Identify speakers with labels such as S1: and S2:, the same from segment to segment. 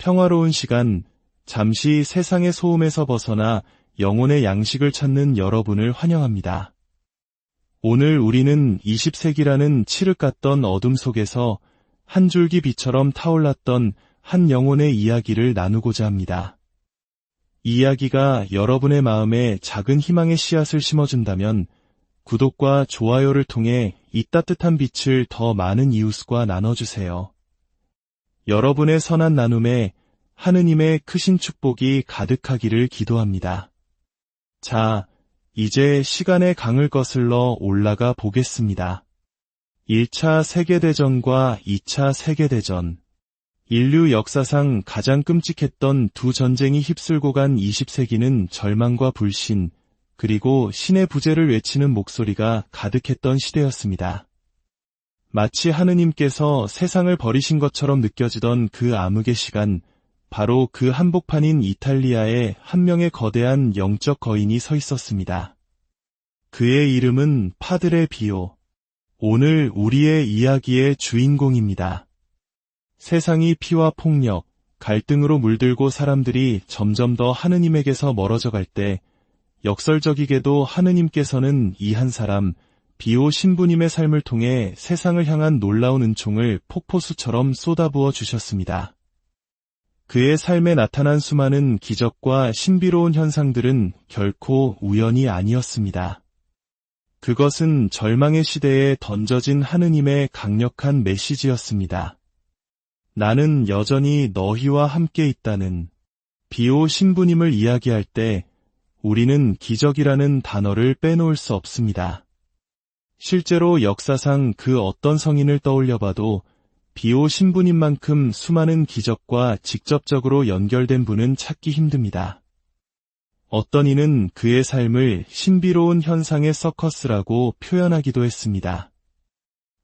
S1: 평화로운 시간, 잠시 세상의 소음에서 벗어나 영혼의 양식을 찾는 여러분을 환영합니다. 오늘 우리는 20세기라는 칠흑 같던 어둠 속에서 한 줄기 빛처럼 타올랐던 한 영혼의 이야기를 나누고자 합니다. 이 이야기가 여러분의 마음에 작은 희망의 씨앗을 심어준다면 구독과 좋아요를 통해 이 따뜻한 빛을 더 많은 이웃과 나눠주세요. 여러분의 선한 나눔에 하느님의 크신 축복이 가득하기를 기도합니다. 자, 이제 시간의 강을 거슬러 올라가 보겠습니다. 1차 세계대전과 2차 세계대전. 인류 역사상 가장 끔찍했던 두 전쟁이 휩쓸고 간 20세기는 절망과 불신, 그리고 신의 부재를 외치는 목소리가 가득했던 시대였습니다. 마치 하느님께서 세상을 버리신 것처럼 느껴지던 그 암흑의 시간, 바로 그 한복판인 이탈리아에 한 명의 거대한 영적 거인이 서 있었습니다. 그의 이름은 파드레 비오. 오늘 우리의 이야기의 주인공입니다. 세상이 피와 폭력, 갈등으로 물들고 사람들이 점점 더 하느님에게서 멀어져 갈 때, 역설적이게도 하느님께서는 이 한 사람, 비오 신부님의 삶을 통해 세상을 향한 놀라운 은총을 폭포수처럼 쏟아부어 주셨습니다. 그의 삶에 나타난 수많은 기적과 신비로운 현상들은 결코 우연이 아니었습니다. 그것은 절망의 시대에 던져진 하느님의 강력한 메시지였습니다. 나는 여전히 너희와 함께 있다는. 비오 신부님을 이야기할 때 우리는 기적이라는 단어를 빼놓을 수 없습니다. 실제로 역사상 그 어떤 성인을 떠올려봐도 비오 신부님만큼 수많은 기적과 직접적으로 연결된 분은 찾기 힘듭니다. 어떤 이는 그의 삶을 신비로운 현상의 서커스라고 표현하기도 했습니다.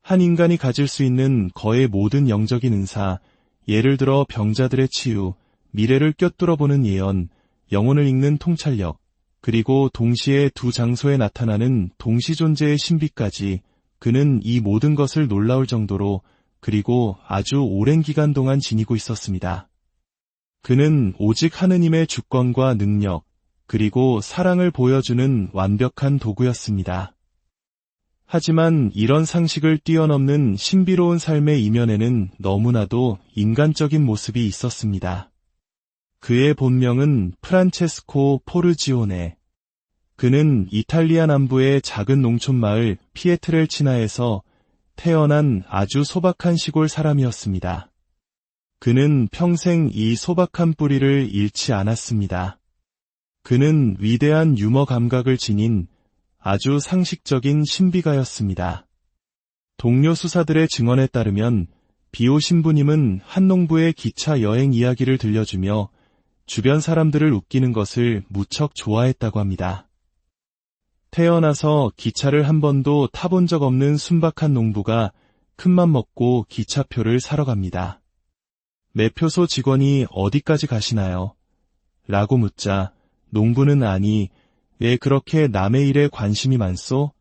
S1: 한 인간이 가질 수 있는 거의 모든 영적인 은사, 예를 들어 병자들의 치유, 미래를 꿰뚫어보는 예언, 영혼을 읽는 통찰력, 그리고 동시에 두 장소에 나타나는 동시존재의 신비까지 그는 이 모든 것을 놀라울 정도로 그리고 아주 오랜 기간 동안 지니고 있었습니다. 그는 오직 하느님의 주권과 능력, 그리고 사랑을 보여주는 완벽한 도구였습니다. 하지만 이런 상식을 뛰어넘는 신비로운 삶의 이면에는 너무나도 인간적인 모습이 있었습니다. 그의 본명은 프란체스코 포르지오네. 그는 이탈리아 남부의 작은 농촌 마을 피에트렐치나에서 태어난 아주 소박한 시골 사람이었습니다. 그는 평생 이 소박한 뿌리를 잃지 않았습니다. 그는 위대한 유머 감각을 지닌 아주 상식적인 신비가였습니다. 동료 수사들의 증언에 따르면 비오 신부님은 한 농부의 기차 여행 이야기를 들려주며 주변 사람들을 웃기는 것을 무척 좋아했다고 합니다. 태어나서 기차를 한 번도 타본 적 없는 순박한 농부가 큰맘 먹고 기차표를 사러 갑니다. 매표소 직원이 어디까지 가시나요? 라고 묻자 농부는 아니, 왜 그렇게 남의 일에 관심이 많소?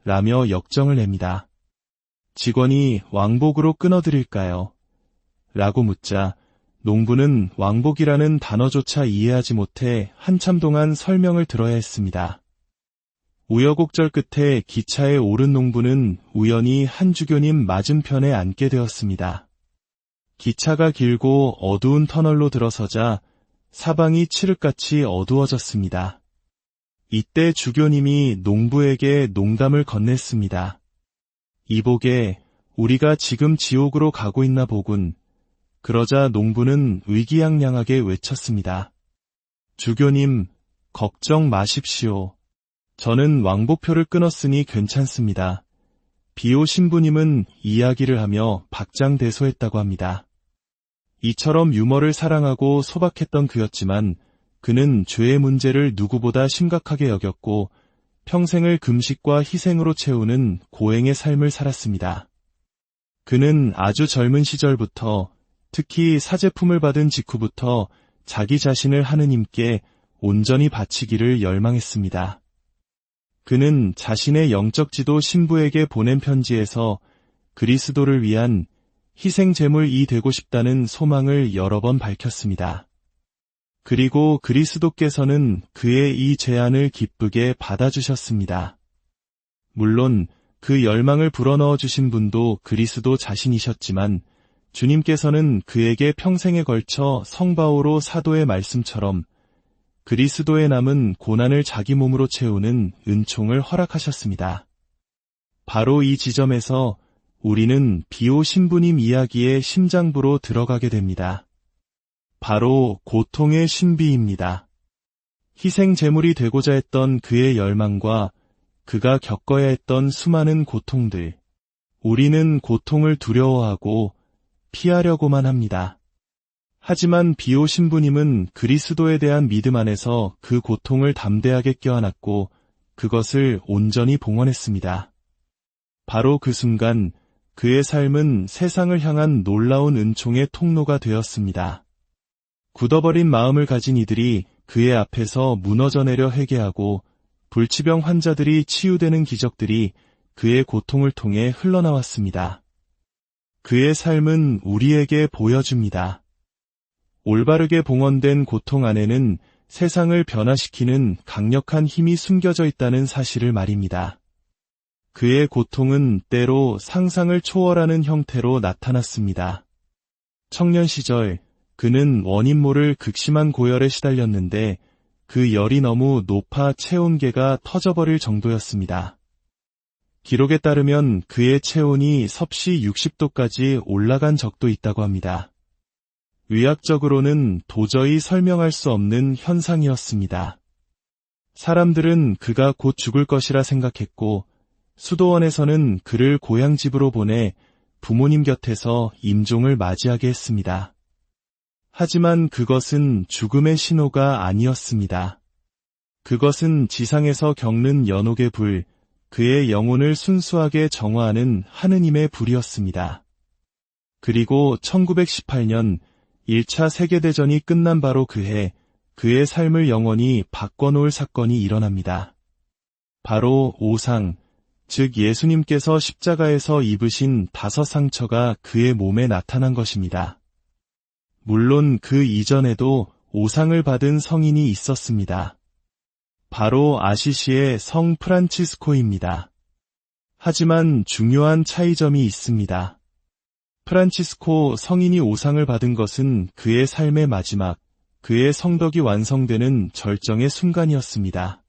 S1: 라며 역정을 냅니다. 직원이 왕복으로 끊어드릴까요? 라고 묻자 농부는 왕복이라는 단어조차 이해하지 못해 한참 동안 설명을 들어야 했습니다. 우여곡절 끝에 기차에 오른 농부는 우연히 한 주교님 맞은편에 앉게 되었습니다. 기차가 길고 어두운 터널로 들어서자 사방이 칠흑같이 어두워졌습니다. 이때 주교님이 농부에게 농담을 건넸습니다. 이보게, 우리가 지금 지옥으로 가고 있나 보군. 그러자 농부는 의기양양하게 외쳤습니다. 주교님, 걱정 마십시오. 저는 왕복표를 끊었으니 괜찮습니다. 비오 신부님은 이야기를 하며 박장대소했다고 합니다. 이처럼 유머를 사랑하고 소박했던 그였지만 그는 죄의 문제를 누구보다 심각하게 여겼고 평생을 금식과 희생으로 채우는 고행의 삶을 살았습니다. 그는 아주 젊은 시절부터 특히 사제품을 받은 직후부터 자기 자신을 하느님께 온전히 바치기를 열망했습니다. 그는 자신의 영적 지도 신부에게 보낸 편지에서 그리스도를 위한 희생제물이 되고 싶다는 소망을 여러 번 밝혔습니다. 그리고 그리스도께서는 그의 이 제안을 기쁘게 받아주셨습니다. 물론 그 열망을 불어넣어 주신 분도 그리스도 자신이셨지만 주님께서는 그에게 평생에 걸쳐 성바오로 사도의 말씀처럼 그리스도의 남은 고난을 자기 몸으로 채우는 은총을 허락하셨습니다. 바로 이 지점에서 우리는 비오 신부님 이야기의 심장부로 들어가게 됩니다. 바로 고통의 신비입니다. 희생 제물이 되고자 했던 그의 열망과 그가 겪어야 했던 수많은 고통들. 우리는 고통을 두려워하고 피하려고만 합니다. 하지만 비오 신부님은 그리스도에 대한 믿음 안에서 그 고통을 담대하게 껴안았고 그것을 온전히 봉헌했습니다. 바로 그 순간 그의 삶은 세상을 향한 놀라운 은총의 통로가 되었습니다. 굳어버린 마음을 가진 이들이 그의 앞에서 무너져 내려 회개하고 불치병 환자들이 치유되는 기적들이 그의 고통을 통해 흘러나왔습니다. 그의 삶은 우리에게 보여줍니다. 올바르게 봉헌된 고통 안에는 세상을 변화시키는 강력한 힘이 숨겨져 있다는 사실을 말입니다. 그의 고통은 때로 상상을 초월하는 형태로 나타났습니다. 청년 시절 그는 원인 모를 극심한 고열에 시달렸는데 그 열이 너무 높아 체온계가 터져버릴 정도였습니다. 기록에 따르면 그의 체온이 섭씨 60도까지 올라간 적도 있다고 합니다. 의학적으로는 도저히 설명할 수 없는 현상이었습니다. 사람들은 그가 곧 죽을 것이라 생각했고 수도원에서는 그를 고향집으로 보내 부모님 곁에서 임종을 맞이하게 했습니다. 하지만 그것은 죽음의 신호가 아니었습니다. 그것은 지상에서 겪는 연옥의 불, 그의 영혼을 순수하게 정화하는 하느님의 불이었습니다. 그리고 1918년 1차 세계대전이 끝난 바로 그해 그의 삶을 영원히 바꿔놓을 사건이 일어납니다. 바로 오상, 즉 예수님께서 십자가에서 입으신 5 상처가 그의 몸에 나타난 것입니다. 물론 그 이전에도 오상을 받은 성인이 있었습니다. 바로 아시시의 성 프란치스코입니다. 하지만 중요한 차이점이 있습니다. 프란치스코 성인이 오상을 받은 것은 그의 삶의 마지막, 그의 성덕이 완성되는 절정의 순간이었습니다.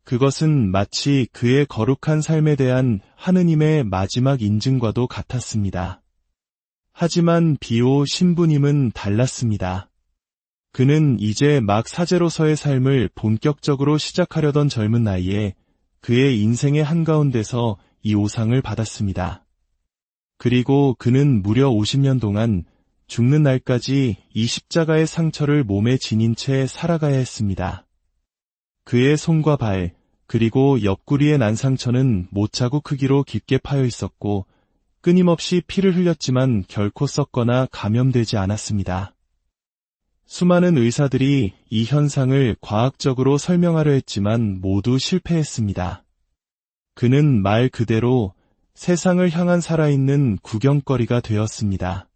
S1: 그것은 마치 그의 거룩한 삶에 대한 하느님의 마지막 인증과도 같았습니다. 하지만 비오 신부님은 달랐습니다. 그는 이제 막 사제로서의 삶을 본격적으로 시작하려던 젊은 나이에 그의 인생의 한가운데서 이 오상을 받았습니다. 그리고 그는 무려 50년 동안 죽는 날까지 이 십자가의 상처를 몸에 지닌 채 살아가야 했습니다. 그의 손과 발, 그리고 옆구리의 난 상처는 못자국 크기로 깊게 파여 있었고 끊임없이 피를 흘렸지만 결코 썩거나 감염되지 않았습니다. 수많은 의사들이 이 현상을 과학적으로 설명하려 했지만 모두 실패했습니다. 그는 말 그대로 세상을 향한 살아있는 구경거리가 되었습니다.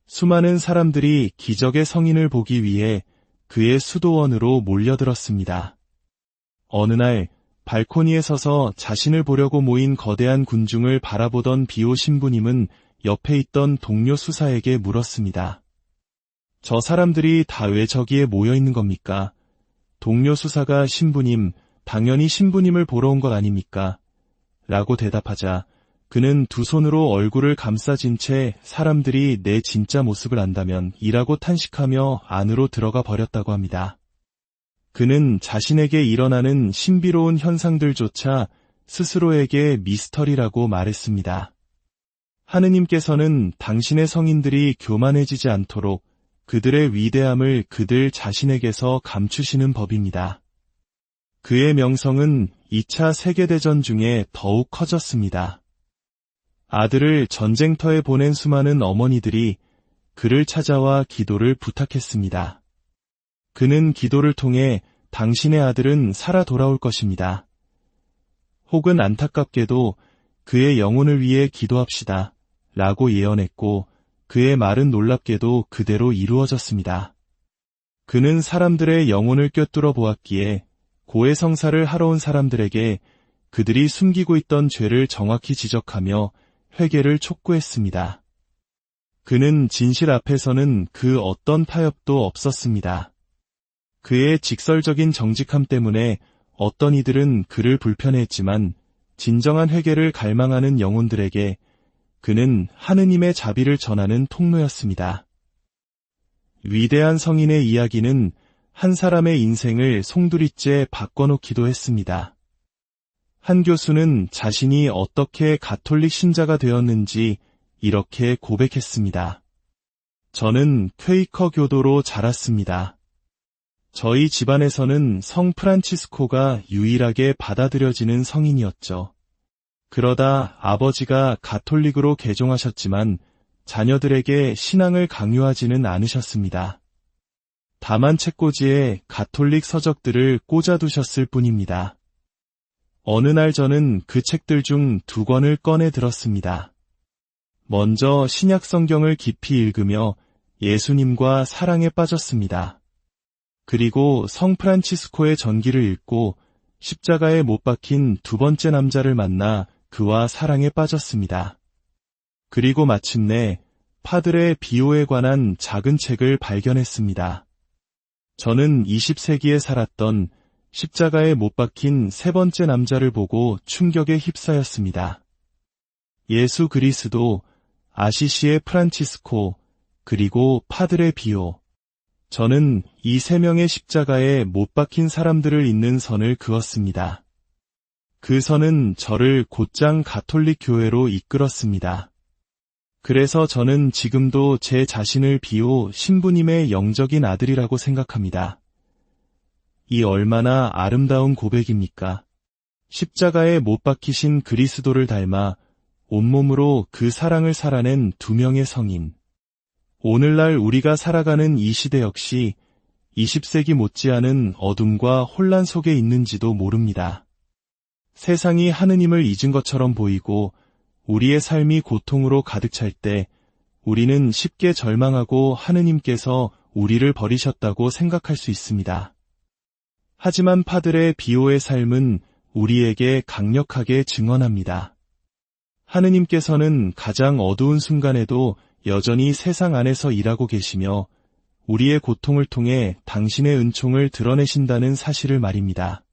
S1: 수많은 사람들이 기적의 성인을 보기 위해 그의 수도원으로 몰려들었습니다. 어느 날 발코니에 서서 자신을 보려고 모인 거대한 군중을 바라보던 비오 신부님은 옆에 있던 동료 수사에게 물었습니다. 저 사람들이 다 왜 저기에 모여 있는 겁니까? 동료 수사가 신부님, 당연히 신부님을 보러 온 것 아닙니까? 라고 대답하자 그는 두 손으로 얼굴을 감싸진 채 사람들이 내 진짜 모습을 안다면 이라고 탄식하며 안으로 들어가 버렸다고 합니다. 그는 자신에게 일어나는 신비로운 현상들조차 스스로에게 미스터리라고 말했습니다. 하느님께서는 당신의 성인들이 교만해지지 않도록 그들의 위대함을 그들 자신에게서 감추시는 법입니다. 그의 명성은 2차 세계대전 중에 더욱 커졌습니다. 아들을 전쟁터에 보낸 수많은 어머니들이 그를 찾아와 기도를 부탁했습니다. 그는 기도를 통해 당신의 아들은 살아 돌아올 것입니다. 혹은 안타깝게도 그의 영혼을 위해 기도합시다. 라고 예언했고 그의 말은 놀랍게도 그대로 이루어졌습니다. 그는 사람들의 영혼을 꿰뚫어 보았기에 고해성사를 하러 온 사람들에게 그들이 숨기고 있던 죄를 정확히 지적하며 회개를 촉구했습니다. 그는 진실 앞에서는 그 어떤 타협도 없었습니다. 그의 직설적인 정직함 때문에 어떤 이들은 그를 불편해했지만 진정한 회개를 갈망하는 영혼들에게 그는 하느님의 자비를 전하는 통로였습니다. 위대한 성인의 이야기는 한 사람의 인생을 송두리째 바꿔놓기도 했습니다. 한 교수는 자신이 어떻게 가톨릭 신자가 되었는지 이렇게 고백했습니다. 저는 퀘이커 교도로 자랐습니다. 저희 집안에서는 성 프란치스코가 유일하게 받아들여지는 성인이었죠. 그러다 아버지가 가톨릭으로 개종하셨지만 자녀들에게 신앙을 강요하지는 않으셨습니다. 다만 책꽂이에 가톨릭 서적들을 꽂아두셨을 뿐입니다. 어느 날 저는 그 책들 중 2권을 꺼내 들었습니다. 먼저 신약 성경을 깊이 읽으며 예수님과 사랑에 빠졌습니다. 그리고 성 프란치스코의 전기를 읽고 십자가에 못 박힌 2번째 남자를 만나 그와 사랑에 빠졌습니다. 그리고 마침내 파드레 비오에 관한 작은 책을 발견했습니다. 저는 20세기에 살았던 십자가에 못 박힌 3번째 남자를 보고 충격에 휩싸였습니다. 예수 그리스도, 아시시의 프란치스코, 그리고 파드레 비오. 저는 이 3명의 십자가에 못 박힌 사람들을 잇는 선을 그었습니다. 그 선은 저를 곧장 가톨릭 교회로 이끌었습니다. 그래서 저는 지금도 제 자신을 비오 신부님의 영적인 아들이라고 생각합니다. 이 얼마나 아름다운 고백입니까? 십자가에 못 박히신 그리스도를 닮아 온몸으로 그 사랑을 살아낸 2명의 성인. 오늘날 우리가 살아가는 이 시대 역시 20세기 못지않은 어둠과 혼란 속에 있는지도 모릅니다. 세상이 하느님을 잊은 것처럼 보이고 우리의 삶이 고통으로 가득 찰 때 우리는 쉽게 절망하고 하느님께서 우리를 버리셨다고 생각할 수 있습니다. 하지만 파드레 비오의 삶은 우리에게 강력하게 증언합니다. 하느님께서는 가장 어두운 순간에도 여전히 세상 안에서 일하고 계시며 우리의 고통을 통해 당신의 은총을 드러내신다는 사실을 말입니다.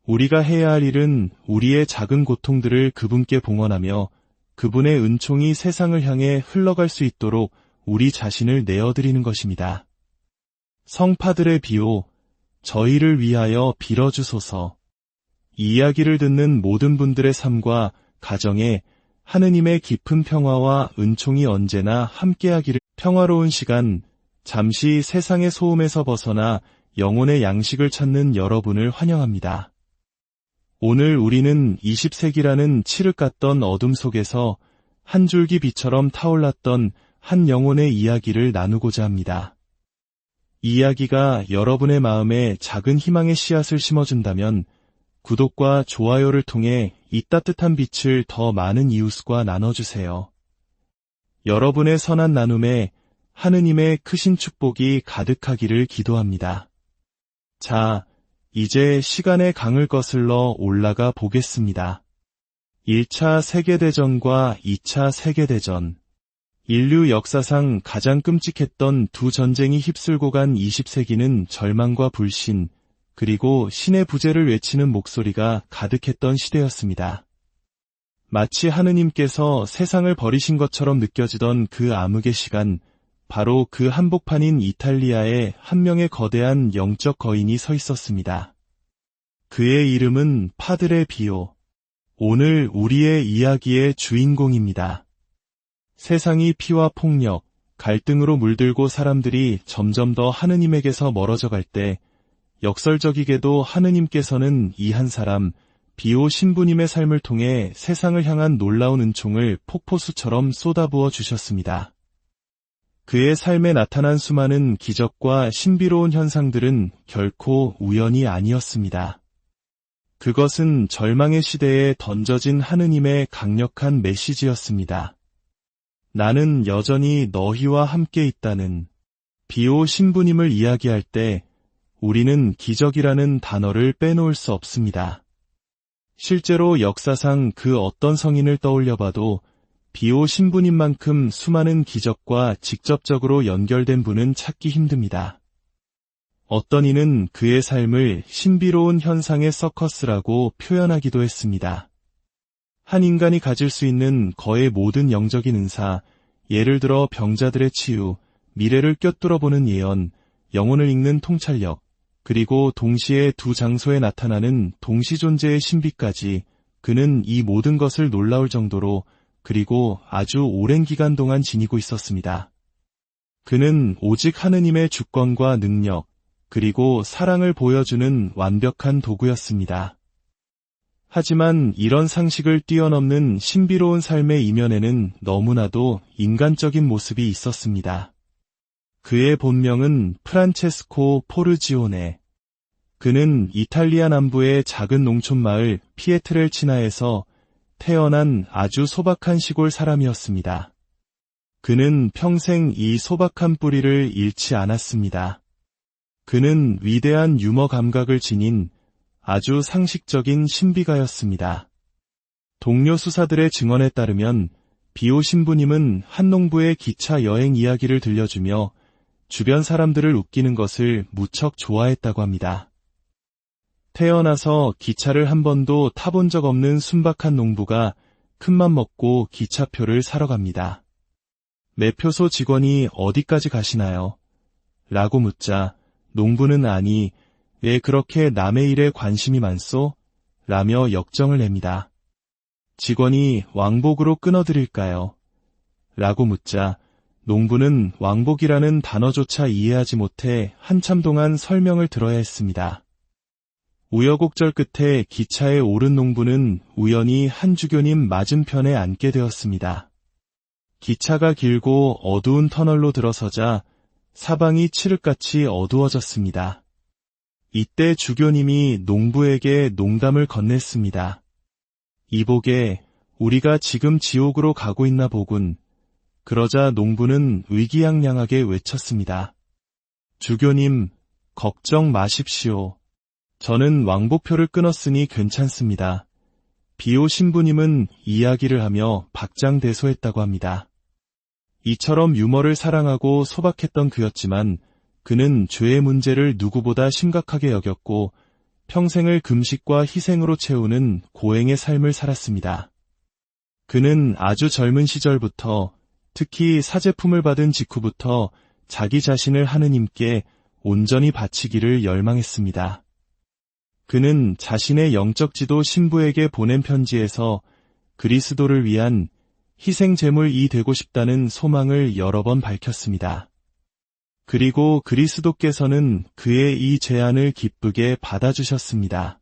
S1: 우리가 해야 할 일은 우리의 작은 고통들을 그분께 봉헌하며 그분의 은총이 세상을 향해 흘러갈 수 있도록 우리 자신을 내어드리는 것입니다. 성 파드레 비오, 저희를 위하여 빌어주소서. 이 이야기를 듣는 모든 분들의 삶과 가정에 하느님의 깊은 평화와 은총이 언제나 함께하기를. 평화로운 시간, 잠시 세상의 소음에서 벗어나 영혼의 양식을 찾는 여러분을 환영합니다. 오늘 우리는 20세기라는 칠흑 같던 어둠 속에서 한 줄기 빛처럼 타올랐던 한 영혼의 이야기를 나누고자 합니다. 이 이야기가 여러분의 마음에 작은 희망의 씨앗을 심어준다면 구독과 좋아요를 통해 이 따뜻한 빛을 더 많은 이웃과 나눠주세요. 여러분의 선한 나눔에 하느님의 크신 축복이 가득하기를 기도합니다. 자, 이제 시간의 강을 거슬러 올라가 보겠습니다. 1차 세계대전과 2차 세계대전. 인류 역사상 가장 끔찍했던 2 전쟁이 휩쓸고 간 20세기는 절망과 불신, 그리고 신의 부재를 외치는 목소리가 가득했던 시대였습니다. 마치 하느님께서 세상을 버리신 것처럼 느껴지던 그 암흑의 시간, 바로 그 한복판인 이탈리아에 한 명의 거대한 영적 거인이 서 있었습니다. 그의 이름은 파드레 비오. 오늘 우리의 이야기의 주인공입니다. 세상이 피와 폭력, 갈등으로 물들고 사람들이 점점 더 하느님에게서 멀어져 갈 때 역설적이게도 하느님께서는 이 한 사람, 비오 신부님의 삶을 통해 세상을 향한 놀라운 은총을 폭포수처럼 쏟아부어 주셨습니다. 그의 삶에 나타난 수많은 기적과 신비로운 현상들은 결코 우연이 아니었습니다. 그것은 절망의 시대에 던져진 하느님의 강력한 메시지였습니다. 나는 여전히 너희와 함께 있다는 비오 신부님을 이야기할 때 우리는 기적이라는 단어를 빼놓을 수 없습니다. 실제로 역사상 그 어떤 성인을 떠올려봐도 비오 신부님만큼 수많은 기적과 직접적으로 연결된 분은 찾기 힘듭니다. 어떤 이는 그의 삶을 신비로운 현상의 서커스라고 표현하기도 했습니다. 한 인간이 가질 수 있는 거의 모든 영적인 은사, 예를 들어 병자들의 치유, 미래를 꿰뚫어보는 예언, 영혼을 읽는 통찰력, 그리고 동시에 두 장소에 나타나는 동시존재의 신비까지 그는 이 모든 것을 놀라울 정도로 그리고 아주 오랜 기간 동안 지니고 있었습니다. 그는 오직 하느님의 주권과 능력, 그리고 사랑을 보여주는 완벽한 도구였습니다. 하지만 이런 상식을 뛰어넘는 신비로운 삶의 이면에는 너무나도 인간적인 모습이 있었습니다. 그의 본명은 프란체스코 포르지오네. 그는 이탈리아 남부의 작은 농촌마을 피에트렐치나에서 태어난 아주 소박한 시골 사람이었습니다. 그는 평생 이 소박한 뿌리를 잃지 않았습니다. 그는 위대한 유머 감각을 지닌 아주 상식적인 신비가였습니다. 동료 수사들의 증언에 따르면 비오 신부님은 한 농부의 기차 여행 이야기를 들려주며 주변 사람들을 웃기는 것을 무척 좋아했다고 합니다. 태어나서 기차를 한 번도 타본 적 없는 순박한 농부가 큰맘 먹고 기차표를 사러 갑니다. 매표소 직원이 어디까지 가시나요? 라고 묻자 농부는 아니, 왜 그렇게 남의 일에 관심이 많소? 라며 역정을 냅니다. 직원이 왕복으로 끊어드릴까요? 라고 묻자 농부는 왕복이라는 단어조차 이해하지 못해 한참 동안 설명을 들어야 했습니다. 우여곡절 끝에 기차에 오른 농부는 우연히 한 주교님 맞은편에 앉게 되었습니다. 기차가 길고 어두운 터널로 들어서자 사방이 칠흑같이 어두워졌습니다. 이때 주교님이 농부에게 농담을 건넸습니다. 이보게, 우리가 지금 지옥으로 가고 있나 보군. 그러자 농부는 의기양양하게 외쳤습니다. 주교님, 걱정 마십시오. 저는 왕복표를 끊었으니 괜찮습니다. 비오 신부님은 이야기를 하며 박장대소했다고 합니다. 이처럼 유머를 사랑하고 소박했던 그였지만 그는 죄의 문제를 누구보다 심각하게 여겼고 평생을 금식과 희생으로 채우는 고행의 삶을 살았습니다. 그는 아주 젊은 시절부터 특히 사제품을 받은 직후부터 자기 자신을 하느님께 온전히 바치기를 열망했습니다. 그는 자신의 영적 지도 신부에게 보낸 편지에서 그리스도를 위한 희생 제물이 되고 싶다는 소망을 여러 번 밝혔습니다. 그리고 그리스도께서는 그의 이 제안을 기쁘게 받아주셨습니다.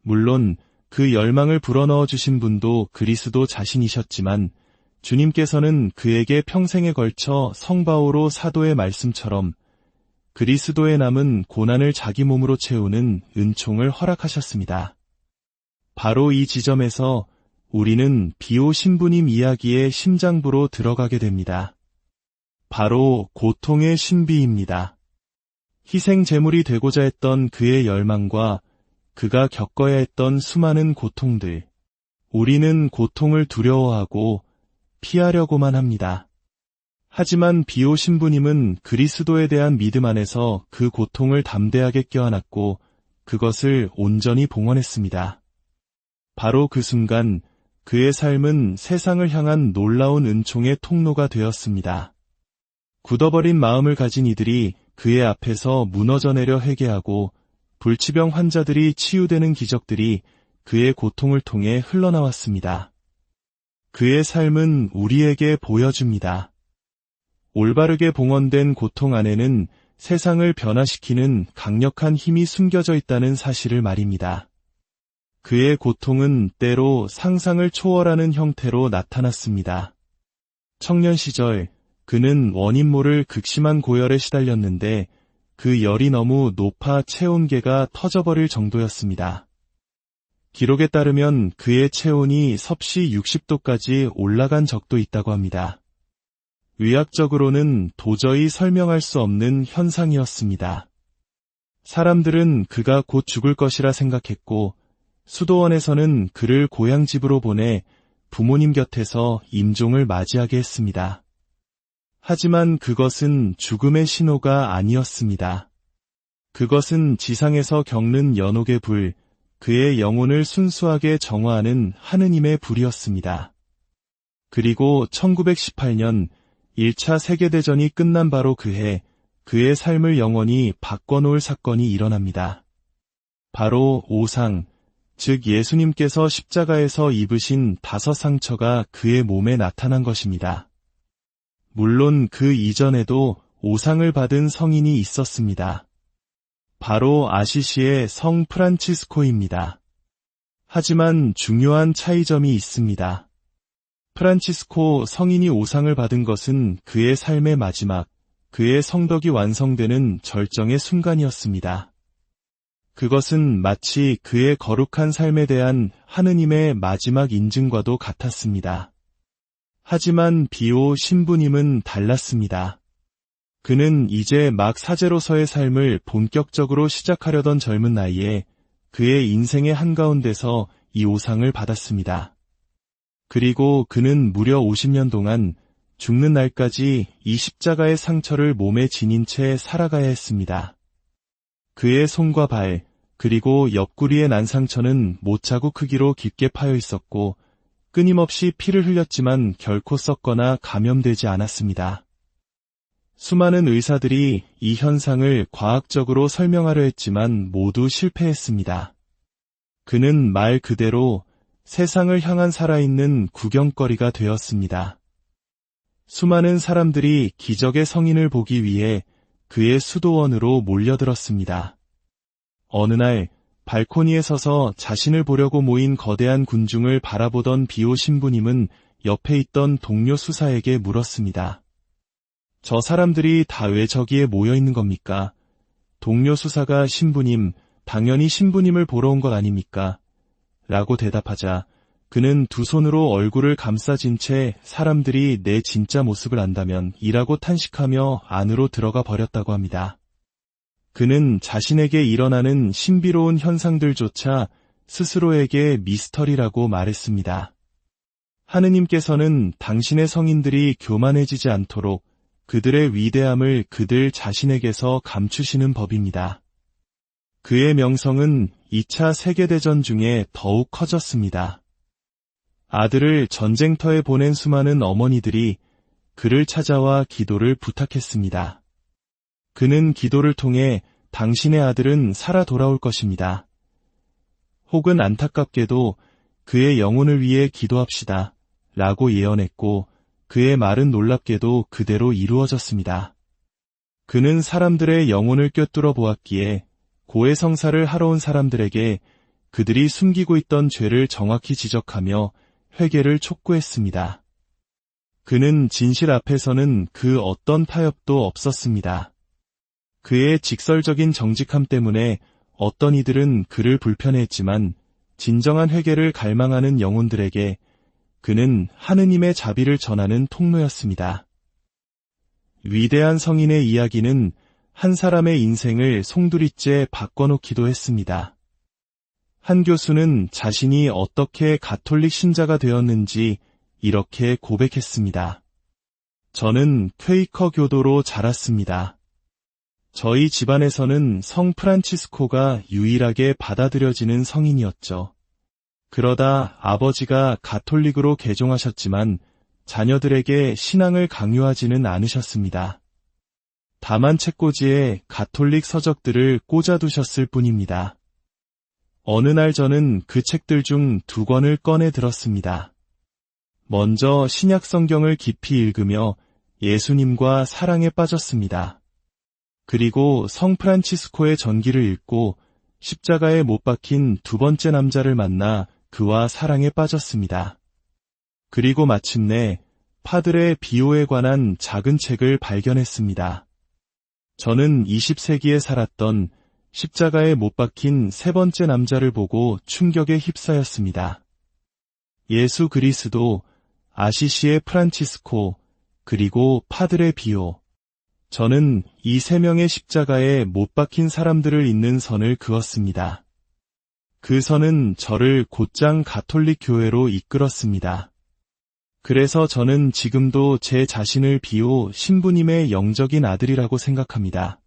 S1: 물론 그 열망을 불어넣어 주신 분도 그리스도 자신이셨지만 주님께서는 그에게 평생에 걸쳐 성바오로 사도의 말씀처럼 그리스도에 남은 고난을 자기 몸으로 채우는 은총을 허락하셨습니다. 바로 이 지점에서 우리는 비오 신부님 이야기의 심장부로 들어가게 됩니다. 바로 고통의 신비입니다. 희생 제물이 되고자 했던 그의 열망과 그가 겪어야 했던 수많은 고통들. 우리는 고통을 두려워하고 피하려고만 합니다. 하지만 비오 신부님은 그리스도에 대한 믿음 안에서 그 고통을 담대하게 껴안았고 그것을 온전히 봉헌했습니다. 바로 그 순간 그의 삶은 세상을 향한 놀라운 은총의 통로가 되었습니다. 굳어버린 마음을 가진 이들이 그의 앞에서 무너져 내려 회개하고 불치병 환자들이 치유되는 기적들이 그의 고통을 통해 흘러나왔습니다. 그의 삶은 우리에게 보여줍니다. 올바르게 봉헌된 고통 안에는 세상을 변화시키는 강력한 힘이 숨겨져 있다는 사실을 말입니다. 그의 고통은 때로 상상을 초월하는 형태로 나타났습니다. 청년 시절 그는 원인 모를 극심한 고열에 시달렸는데 그 열이 너무 높아 체온계가 터져버릴 정도였습니다. 기록에 따르면 그의 체온이 섭씨 60도까지 올라간 적도 있다고 합니다. 의학적으로는 도저히 설명할 수 없는 현상이었습니다. 사람들은 그가 곧 죽을 것이라 생각했고 수도원에서는 그를 고향집으로 보내 부모님 곁에서 임종을 맞이하게 했습니다. 하지만 그것은 죽음의 신호가 아니었습니다. 그것은 지상에서 겪는 연옥의 불, 그의 영혼을 순수하게 정화하는 하느님의 불이었습니다. 그리고 1918년 1차 세계대전이 끝난 바로 그해, 그의 삶을 영원히 바꿔놓을 사건이 일어납니다. 바로 오상, 즉 예수님께서 십자가에서 입으신 5 상처가 그의 몸에 나타난 것입니다. 물론 그 이전에도 오상을 받은 성인이 있었습니다. 바로 아시시의 성 프란치스코입니다. 하지만 중요한 차이점이 있습니다. 프란치스코 성인이 오상을 받은 것은 그의 삶의 마지막, 그의 성덕이 완성되는 절정의 순간이었습니다. 그것은 마치 그의 거룩한 삶에 대한 하느님의 마지막 인증과도 같았습니다. 하지만 비오 신부님은 달랐습니다. 그는 이제 막 사제로서의 삶을 본격적으로 시작하려던 젊은 나이에 그의 인생의 한가운데서 이 오상을 받았습니다. 그리고 그는 무려 50년 동안 죽는 날까지 이 십자가의 상처를 몸에 지닌 채 살아가야 했습니다. 그의 손과 발, 그리고 옆구리에 난 상처는 못자국 크기로 깊게 파여 있었고 끊임없이 피를 흘렸지만 결코 썩거나 감염되지 않았습니다. 수많은 의사들이 이 현상을 과학적으로 설명하려 했지만 모두 실패했습니다. 그는 말 그대로 세상을 향한 살아있는 구경거리가 되었습니다. 수많은 사람들이 기적의 성인을 보기 위해 그의 수도원으로 몰려들었습니다. 어느 날 발코니에 서서 자신을 보려고 모인 거대한 군중을 바라보던 비오 신부님은 옆에 있던 동료 수사에게 물었습니다. 저 사람들이 다 왜 저기에 모여 있는 겁니까? 동료 수사가 신부님, 당연히 신부님을 보러 온 것 아닙니까? 라고 대답하자 그는 두 손으로 얼굴을 감싸진 채 사람들이 내 진짜 모습을 안다면 이라고 탄식하며 안으로 들어가 버렸다고 합니다. 그는 자신에게 일어나는 신비로운 현상들조차 스스로에게 미스터리라고 말했습니다. 하느님께서는 당신의 성인들이 교만해지지 않도록 그들의 위대함을 그들 자신에게서 감추시는 법입니다. 그의 명성은 2차 세계대전 중에 더욱 커졌습니다. 아들을 전쟁터에 보낸 수많은 어머니들이 그를 찾아와 기도를 부탁했습니다. 그는 기도를 통해 당신의 아들은 살아 돌아올 것입니다. 혹은 안타깝게도 그의 영혼을 위해 기도합시다. 라고 예언했고 그의 말은 놀랍게도 그대로 이루어졌습니다. 그는 사람들의 영혼을 꿰뚫어 보았기에 고해성사를 하러 온 사람들에게 그들이 숨기고 있던 죄를 정확히 지적하며 회개를 촉구했습니다. 그는 진실 앞에서는 그 어떤 타협도 없었습니다. 그의 직설적인 정직함 때문에 어떤 이들은 그를 불편해했지만 진정한 회개를 갈망하는 영혼들에게 그는 하느님의 자비를 전하는 통로였습니다. 위대한 성인의 이야기는 한 사람의 인생을 송두리째 바꿔놓기도 했습니다. 한 교수는 자신이 어떻게 가톨릭 신자가 되었는지 이렇게 고백했습니다. 저는 퀘이커 교도로 자랐습니다. 저희 집안에서는 성 프란치스코가 유일하게 받아들여지는 성인이었죠. 그러다 아버지가 가톨릭으로 개종하셨지만 자녀들에게 신앙을 강요하지는 않으셨습니다. 다만 책꽂이에 가톨릭 서적들을 꽂아두셨을 뿐입니다. 어느 날 저는 그 책들 중 2권을 꺼내 들었습니다. 먼저 신약 성경을 깊이 읽으며 예수님과 사랑에 빠졌습니다. 그리고 성 프란치스코의 전기를 읽고 십자가에 못 박힌 2번째 남자를 만나 그와 사랑에 빠졌습니다. 그리고 마침내 파드레 비오에 관한 작은 책을 발견했습니다. 저는 20세기에 살았던 십자가에 못 박힌 3번째 남자를 보고 충격에 휩싸였습니다. 예수 그리스도, 아시시의 프란치스코, 그리고 파들의 비호. 저는 이 세 명의 십자가에 못 박힌 사람들을 잇는 선을 그었습니다. 그 선은 저를 곧장 가톨릭 교회로 이끌었습니다. 그래서 저는 지금도 제 자신을 비호 신부님의 영적인 아들이라고 생각합니다.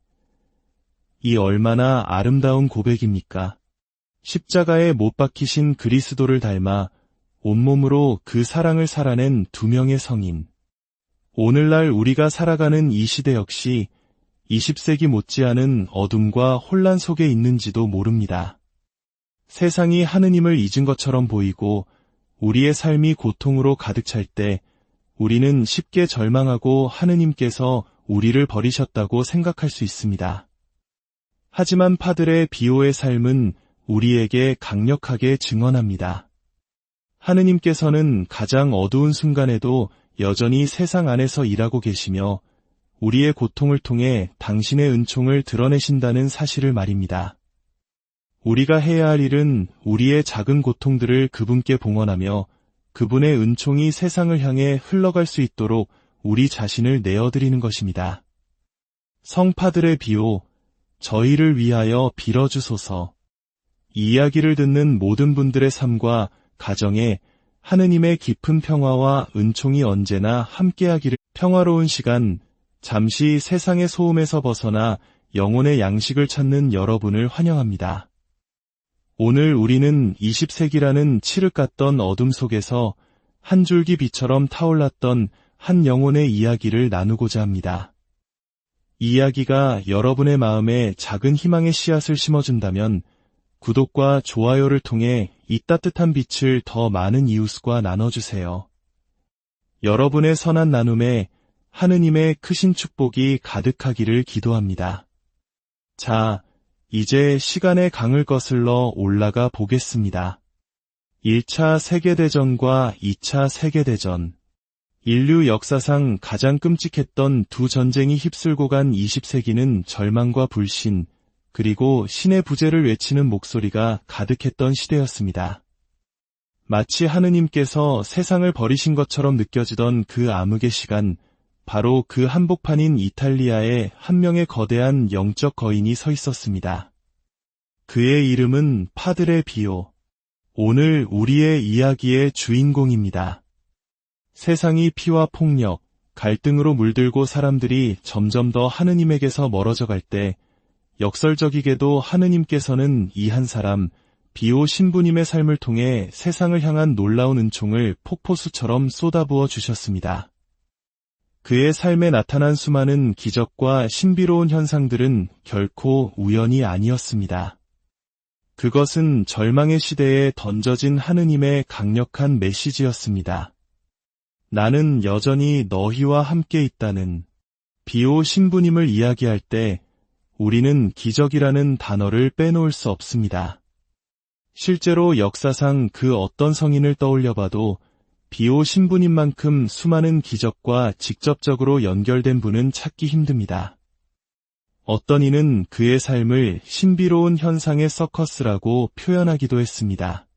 S1: 이 얼마나 아름다운 고백입니까? 십자가에 못 박히신 그리스도를 닮아 온몸으로 그 사랑을 살아낸 두 명의 성인. 오늘날 우리가 살아가는 이 시대 역시 20세기 못지않은 어둠과 혼란 속에 있는지도 모릅니다. 세상이 하느님을 잊은 것처럼 보이고 우리의 삶이 고통으로 가득 찰 때 우리는 쉽게 절망하고 하느님께서 우리를 버리셨다고 생각할 수 있습니다. 하지만 파들의 비호의 삶은 우리에게 강력하게 증언합니다. 하느님께서는 가장 어두운 순간에도 여전히 세상 안에서 일하고 계시며 우리의 고통을 통해 당신의 은총을 드러내신다는 사실을 말입니다. 우리가 해야 할 일은 우리의 작은 고통들을 그분께 봉헌하며 그분의 은총이 세상을 향해 흘러갈 수 있도록 우리 자신을 내어드리는 것입니다. 성파들의 비호, 저희를 위하여 빌어주소서. 이 이야기를 듣는 모든 분들의 삶과 가정에 하느님의 깊은 평화와 은총이 언제나 함께하기를. 평화로운 시간, 잠시 세상의 소음에서 벗어나 영혼의 양식을 찾는 여러분을 환영합니다. 오늘 우리는 20세기라는 칠흑 같던 어둠 속에서 한 줄기 빛처럼 타올랐던 한 영혼의 이야기를 나누고자 합니다. 이 이야기가 여러분의 마음에 작은 희망의 씨앗을 심어준다면 구독과 좋아요를 통해 이 따뜻한 빛을 더 많은 이웃과 나눠주세요. 여러분의 선한 나눔에 하느님의 크신 축복이 가득하기를 기도합니다. 자, 이제 시간의 강을 거슬러 올라가 보겠습니다. 1차 세계대전과 2차 세계대전. 인류 역사상 가장 끔찍했던 두 전쟁이 휩쓸고 간 20세기는 절망과 불신, 그리고 신의 부재를 외치는 목소리가 가득했던 시대였습니다. 마치 하느님께서 세상을 버리신 것처럼 느껴지던 그 암흑의 시간, 바로 그 한복판인 이탈리아에 한 명의 거대한 영적 거인이 서 있었습니다. 그의 이름은 파드레 비오. 오늘 우리의 이야기의 주인공입니다. 세상이 피와 폭력, 갈등으로 물들고 사람들이 점점 더 하느님에게서 멀어져 갈 때 역설적이게도 하느님께서는 이 한 사람, 비오 신부님의 삶을 통해 세상을 향한 놀라운 은총을 폭포수처럼 쏟아부어 주셨습니다. 그의 삶에 나타난 수많은 기적과 신비로운 현상들은 결코 우연이 아니었습니다. 그것은 절망의 시대에 던져진 하느님의 강력한 메시지였습니다. 나는 여전히 너희와 함께 있다는. 비오 신부님을 이야기할 때 우리는 기적이라는 단어를 빼놓을 수 없습니다. 실제로 역사상 그 어떤 성인을 떠올려봐도 비오 신부님만큼 수많은 기적과 직접적으로 연결된 분은 찾기 힘듭니다. 어떤 이는 그의 삶을 신비로운 현상의 서커스라고 표현하기도 했습니다.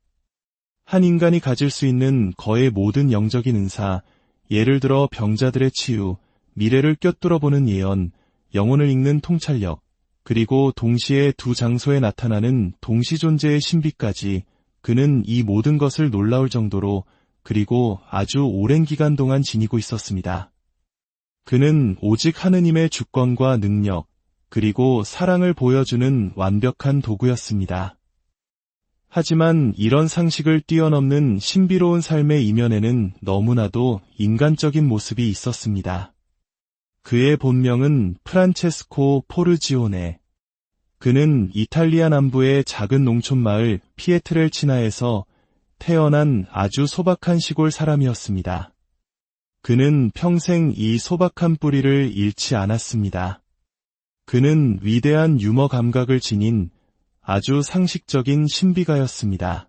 S1: 한 인간이 가질 수 있는 거의 모든 영적인 은사, 예를 들어 병자들의 치유, 미래를 꿰뚫어보는 예언, 영혼을 읽는 통찰력, 그리고 동시에 두 장소에 나타나는 동시존재의 신비까지 그는 이 모든 것을 놀라울 정도로 그리고 아주 오랜 기간 동안 지니고 있었습니다. 그는 오직 하느님의 주권과 능력, 그리고 사랑을 보여주는 완벽한 도구였습니다. 하지만 이런 상식을 뛰어넘는 신비로운 삶의 이면에는 너무나도 인간적인 모습이 있었습니다. 그의 본명은 프란체스코 포르지오네. 그는 이탈리아 남부의 작은 농촌 마을 피에트렐치나에서 태어난 아주 소박한 시골 사람이었습니다. 그는 평생 이 소박한 뿌리를 잃지 않았습니다. 그는 위대한 유머 감각을 지닌 아주 상식적인 신비가였습니다.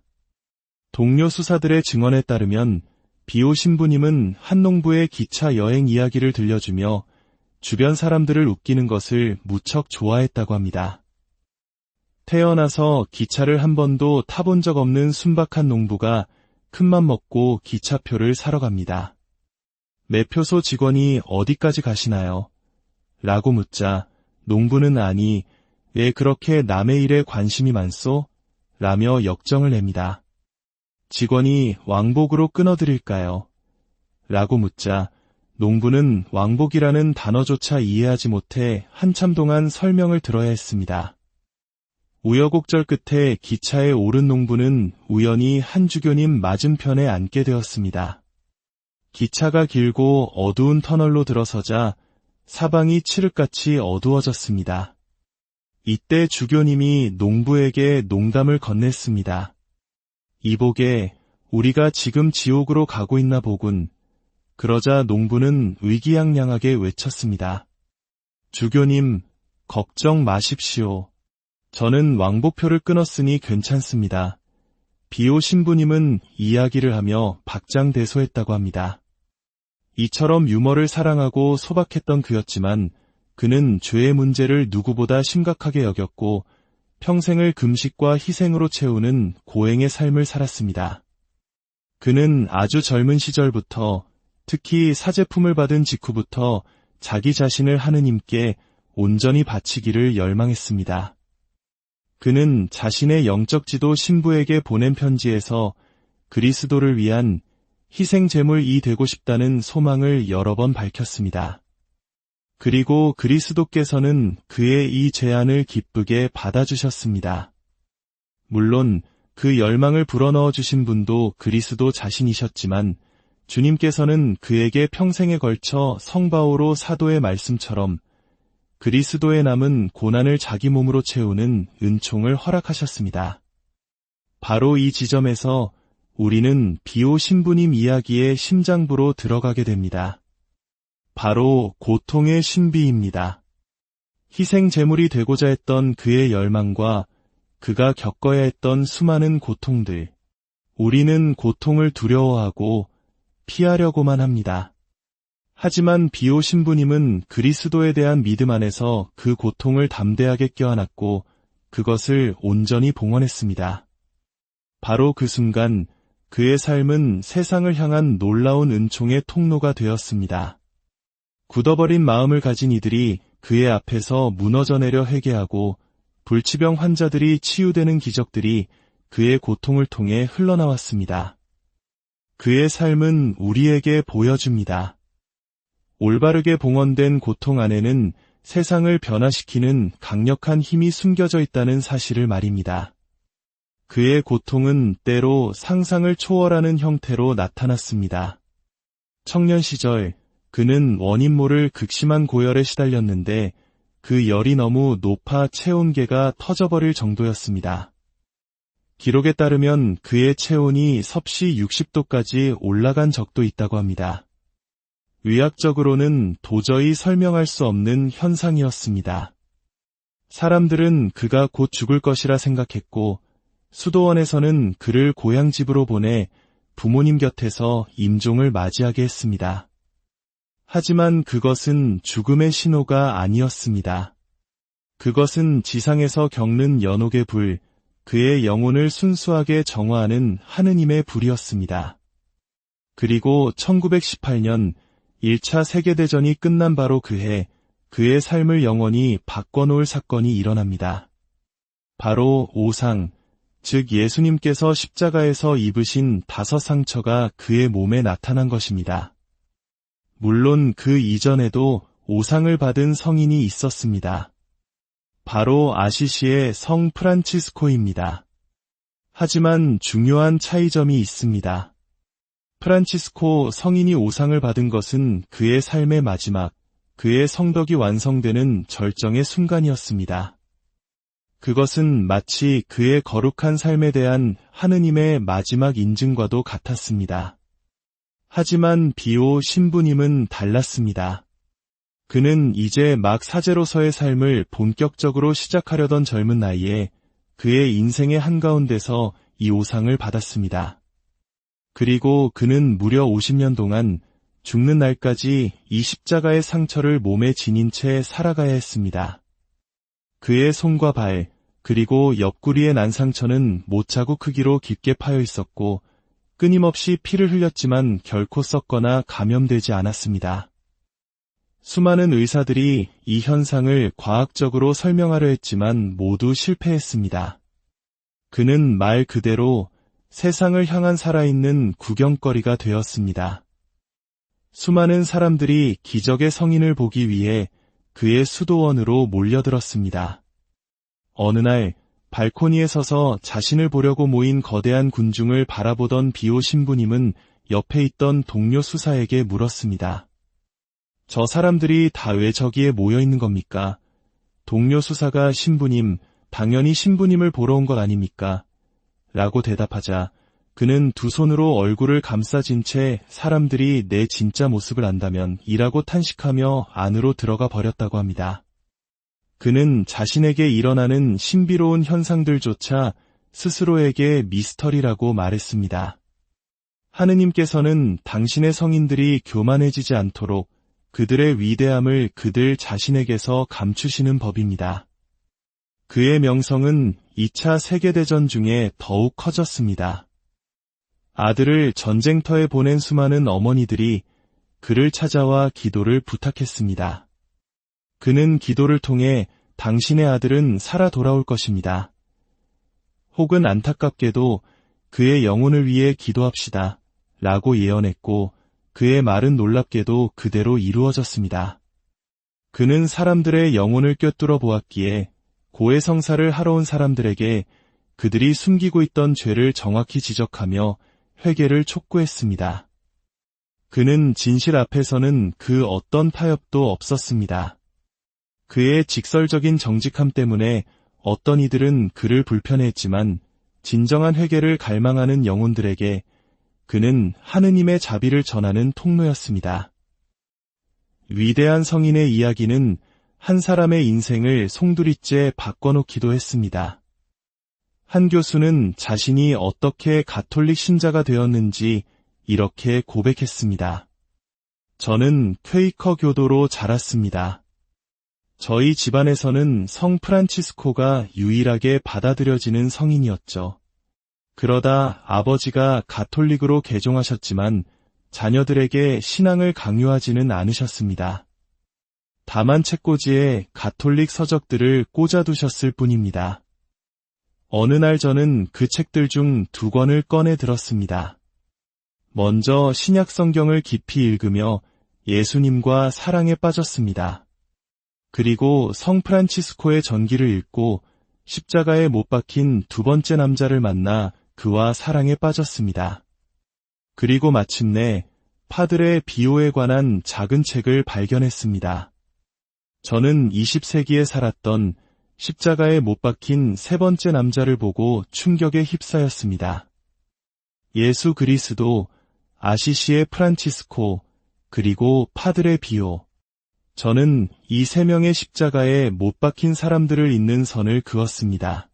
S1: 동료 수사들의 증언에 따르면 비오 신부님은 한 농부의 기차 여행 이야기를 들려주며 주변 사람들을 웃기는 것을 무척 좋아했다고 합니다. 태어나서 기차를 한 번도 타본 적 없는 순박한 농부가 큰맘 먹고 기차표를 사러 갑니다. 매표소 직원이 어디까지 가시나요? 라고 묻자 농부는 아니, 왜 그렇게 남의 일에 관심이 많소? 라며 역정을 냅니다. 직원이 왕복으로 끊어드릴까요? 라고 묻자 농부는 왕복이라는 단어조차 이해하지 못해 한참 동안 설명을 들어야 했습니다. 우여곡절 끝에 기차에 오른 농부는 우연히 한 주교님 맞은편에 앉게 되었습니다. 기차가 길고 어두운 터널로 들어서자 사방이 칠흑같이 어두워졌습니다. 이때 주교님이 농부에게 농담을 건넸습니다. 이보게, 우리가 지금 지옥으로 가고 있나 보군. 그러자 농부는 의기양양하게 외쳤습니다. 주교님, 걱정 마십시오. 저는 왕복표를 끊었으니 괜찮습니다. 비오 신부님은 이야기를 하며 박장대소했다고 합니다. 이처럼 유머를 사랑하고 소박했던 그였지만 그는 죄의 문제를 누구보다 심각하게 여겼고 평생을 금식과 희생으로 채우는 고행의 삶을 살았습니다. 그는 아주 젊은 시절부터, 특히 사제품을 받은 직후부터 자기 자신을 하느님께 온전히 바치기를 열망했습니다. 그는 자신의 영적 지도 신부에게 보낸 편지에서 그리스도를 위한 희생 제물이 되고 싶다는 소망을 여러 번 밝혔습니다. 그리고 그리스도께서는 그의 이 제안을 기쁘게 받아주셨습니다. 물론 그 열망을 불어넣어 주신 분도 그리스도 자신이셨지만 주님께서는 그에게 평생에 걸쳐 성바오로 사도의 말씀처럼 그리스도에 남은 고난을 자기 몸으로 채우는 은총을 허락하셨습니다. 바로 이 지점에서 우리는 비오 신부님 이야기의 심장부로 들어가게 됩니다. 바로 고통의 신비입니다. 희생 제물이 되고자 했던 그의 열망과 그가 겪어야 했던 수많은 고통들. 우리는 고통을 두려워하고 피하려고만 합니다. 하지만 비오 신부님은 그리스도에 대한 믿음 안에서 그 고통을 담대하게 껴안았고 그것을 온전히 봉헌했습니다. 바로 그 순간 그의 삶은 세상을 향한 놀라운 은총의 통로가 되었습니다. 굳어버린 마음을 가진 이들이 그의 앞에서 무너져 내려 회개하고 불치병 환자들이 치유되는 기적들이 그의 고통을 통해 흘러나왔습니다. 그의 삶은 우리에게 보여줍니다. 올바르게 봉헌된 고통 안에는 세상을 변화시키는 강력한 힘이 숨겨져 있다는 사실을 말입니다. 그의 고통은 때로 상상을 초월하는 형태로 나타났습니다. 청년 시절 그는 원인 모를 극심한 고열에 시달렸는데 그 열이 너무 높아 체온계가 터져버릴 정도였습니다. 기록에 따르면 그의 체온이 섭씨 60도까지 올라간 적도 있다고 합니다. 의학적으로는 도저히 설명할 수 없는 현상이었습니다. 사람들은 그가 곧 죽을 것이라 생각했고 수도원에서는 그를 고향집으로 보내 부모님 곁에서 임종을 맞이하게 했습니다. 하지만 그것은 죽음의 신호가 아니었습니다. 그것은 지상에서 겪는 연옥의 불, 그의 영혼을 순수하게 정화하는 하느님의 불이었습니다. 그리고 1918년 1차 세계대전이 끝난 바로 그해 그의 삶을 영원히 바꿔놓을 사건이 일어납니다. 바로 오상, 즉 예수님께서 십자가에서 입으신 5 상처가 그의 몸에 나타난 것입니다. 물론 그 이전에도 오상을 받은 성인이 있었습니다. 바로 아시시의 성 프란치스코입니다. 하지만 중요한 차이점이 있습니다. 프란치스코 성인이 오상을 받은 것은 그의 삶의 마지막, 그의 성덕이 완성되는 절정의 순간이었습니다. 그것은 마치 그의 거룩한 삶에 대한 하느님의 마지막 인증과도 같았습니다. 하지만 비오 신부님은 달랐습니다. 그는 이제 막 사제로서의 삶을 본격적으로 시작하려던 젊은 나이에 그의 인생의 한가운데서 이 오상을 받았습니다. 그리고 그는 무려 50년 동안 죽는 날까지 이 십자가의 상처를 몸에 지닌 채 살아가야 했습니다. 그의 손과 발, 그리고 옆구리의 난 상처는 못자국 크기로 깊게 파여 있었고 끊임없이 피를 흘렸지만 결코 썩거나 감염되지 않았습니다. 수많은 의사들이 이 현상을 과학적으로 설명하려 했지만 모두 실패했습니다. 그는 말 그대로 세상을 향한 살아있는 구경거리가 되었습니다. 수많은 사람들이 기적의 성인을 보기 위해 그의 수도원으로 몰려들었습니다. 어느 날 발코니에 서서 자신을 보려고 모인 거대한 군중을 바라보던 비오 신부님은 옆에 있던 동료 수사에게 물었습니다. 저 사람들이 다 왜 저기에 모여 있는 겁니까? 동료 수사가 신부님, 당연히 신부님을 보러 온 것 아닙니까? 라고 대답하자 그는 두 손으로 얼굴을 감싸진 채 사람들이 내 진짜 모습을 안다면 이라고 탄식하며 안으로 들어가 버렸다고 합니다. 그는 자신에게 일어나는 신비로운 현상들조차 스스로에게 미스터리라고 말했습니다. 하느님께서는 당신의 성인들이 교만해지지 않도록 그들의 위대함을 그들 자신에게서 감추시는 법입니다. 그의 명성은 2차 세계대전 중에 더욱 커졌습니다. 아들을 전쟁터에 보낸 수많은 어머니들이 그를 찾아와 기도를 부탁했습니다. 그는 기도를 통해 당신의 아들은 살아 돌아올 것입니다. 혹은 안타깝게도 그의 영혼을 위해 기도합시다. 라고 예언했고 그의 말은 놀랍게도 그대로 이루어졌습니다. 그는 사람들의 영혼을 꿰뚫어 보았기에 고해성사를 하러 온 사람들에게 그들이 숨기고 있던 죄를 정확히 지적하며 회개를 촉구했습니다. 그는 진실 앞에서는 그 어떤 타협도 없었습니다. 그의 직설적인 정직함 때문에 어떤 이들은 그를 불편해했지만 진정한 회개를 갈망하는 영혼들에게 그는 하느님의 자비를 전하는 통로였습니다. 위대한 성인의 이야기는 한 사람의 인생을 송두리째 바꿔놓기도 했습니다. 한 교수는 자신이 어떻게 가톨릭 신자가 되었는지 이렇게 고백했습니다. 저는 퀘이커 교도로 자랐습니다. 저희 집안에서는 성 프란치스코가 유일하게 받아들여지는 성인이었죠. 그러다 아버지가 가톨릭으로 개종하셨지만 자녀들에게 신앙을 강요하지는 않으셨습니다. 다만 책꽂이에 가톨릭 서적들을 꽂아두셨을 뿐입니다. 어느 날 저는 그 책들 중 2권을 꺼내 들었습니다. 먼저 신약 성경을 깊이 읽으며 예수님과 사랑에 빠졌습니다. 그리고 성 프란치스코의 전기를 읽고 십자가에 못 박힌 2번째 남자를 만나 그와 사랑에 빠졌습니다. 그리고 마침내 파드레 비오에 관한 작은 책을 발견했습니다. 저는 20세기에 살았던 십자가에 못 박힌 3번째 남자를 보고 충격에 휩싸였습니다. 예수 그리스도, 아시시의 프란치스코, 그리고 파드레 비오. 저는 이 3명의 십자가에 못 박힌 사람들을 잇는 선을 그었습니다.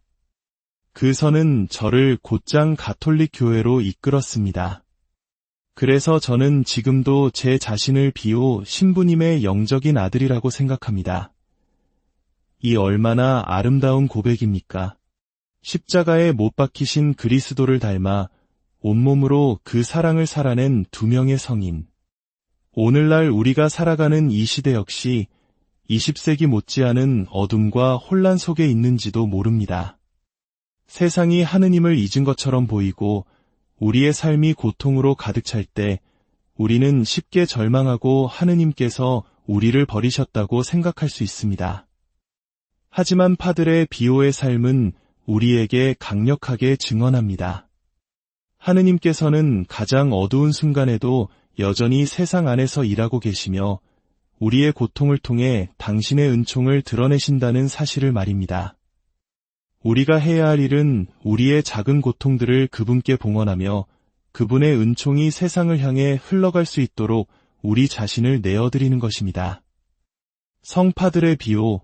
S1: 그 선은 저를 곧장 가톨릭 교회로 이끌었습니다. 그래서 저는 지금도 제 자신을 비오 신부님의 영적인 아들이라고 생각합니다. 이 얼마나 아름다운 고백입니까? 십자가에 못 박히신 그리스도를 닮아 온몸으로 그 사랑을 살아낸 2명의 성인. 오늘날 우리가 살아가는 이 시대 역시 20세기 못지않은 어둠과 혼란 속에 있는지도 모릅니다. 세상이 하느님을 잊은 것처럼 보이고 우리의 삶이 고통으로 가득 찰 때 우리는 쉽게 절망하고 하느님께서 우리를 버리셨다고 생각할 수 있습니다. 하지만 파드레 비오의 삶은 우리에게 강력하게 증언합니다. 하느님께서는 가장 어두운 순간에도 여전히 세상 안에서 일하고 계시며 우리의 고통을 통해 당신의 은총을 드러내신다는 사실을 말입니다. 우리가 해야 할 일은 우리의 작은 고통들을 그분께 봉헌하며 그분의 은총이 세상을 향해 흘러갈 수 있도록 우리 자신을 내어드리는 것입니다. 성 파드레 비오,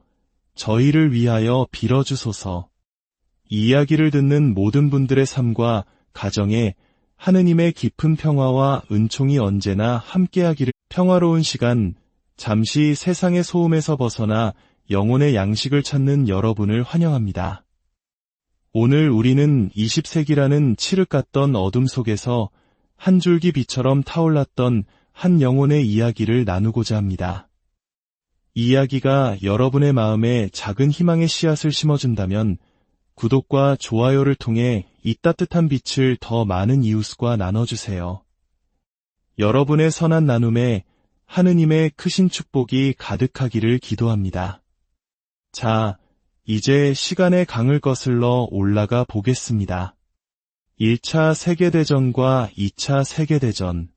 S1: 저희를 위하여 빌어주소서. 이 이야기를 듣는 모든 분들의 삶과 가정에 하느님의 깊은 평화와 은총이 언제나 함께하기를. 평화로운 시간, 잠시 세상의 소음에서 벗어나 영혼의 양식을 찾는 여러분을 환영합니다. 오늘 우리는 20세기라는 칠흑 같던 어둠 속에서 한 줄기 빛처럼 타올랐던 한 영혼의 이야기를 나누고자 합니다. 이 이야기가 여러분의 마음에 작은 희망의 씨앗을 심어준다면 구독과 좋아요를 통해 이 따뜻한 빛을 더 많은 이웃과 나눠주세요. 여러분의 선한 나눔에 하느님의 크신 축복이 가득하기를 기도합니다. 자, 이제 시간의 강을 거슬러 올라가 보겠습니다. 1차 세계대전과 2차 세계대전.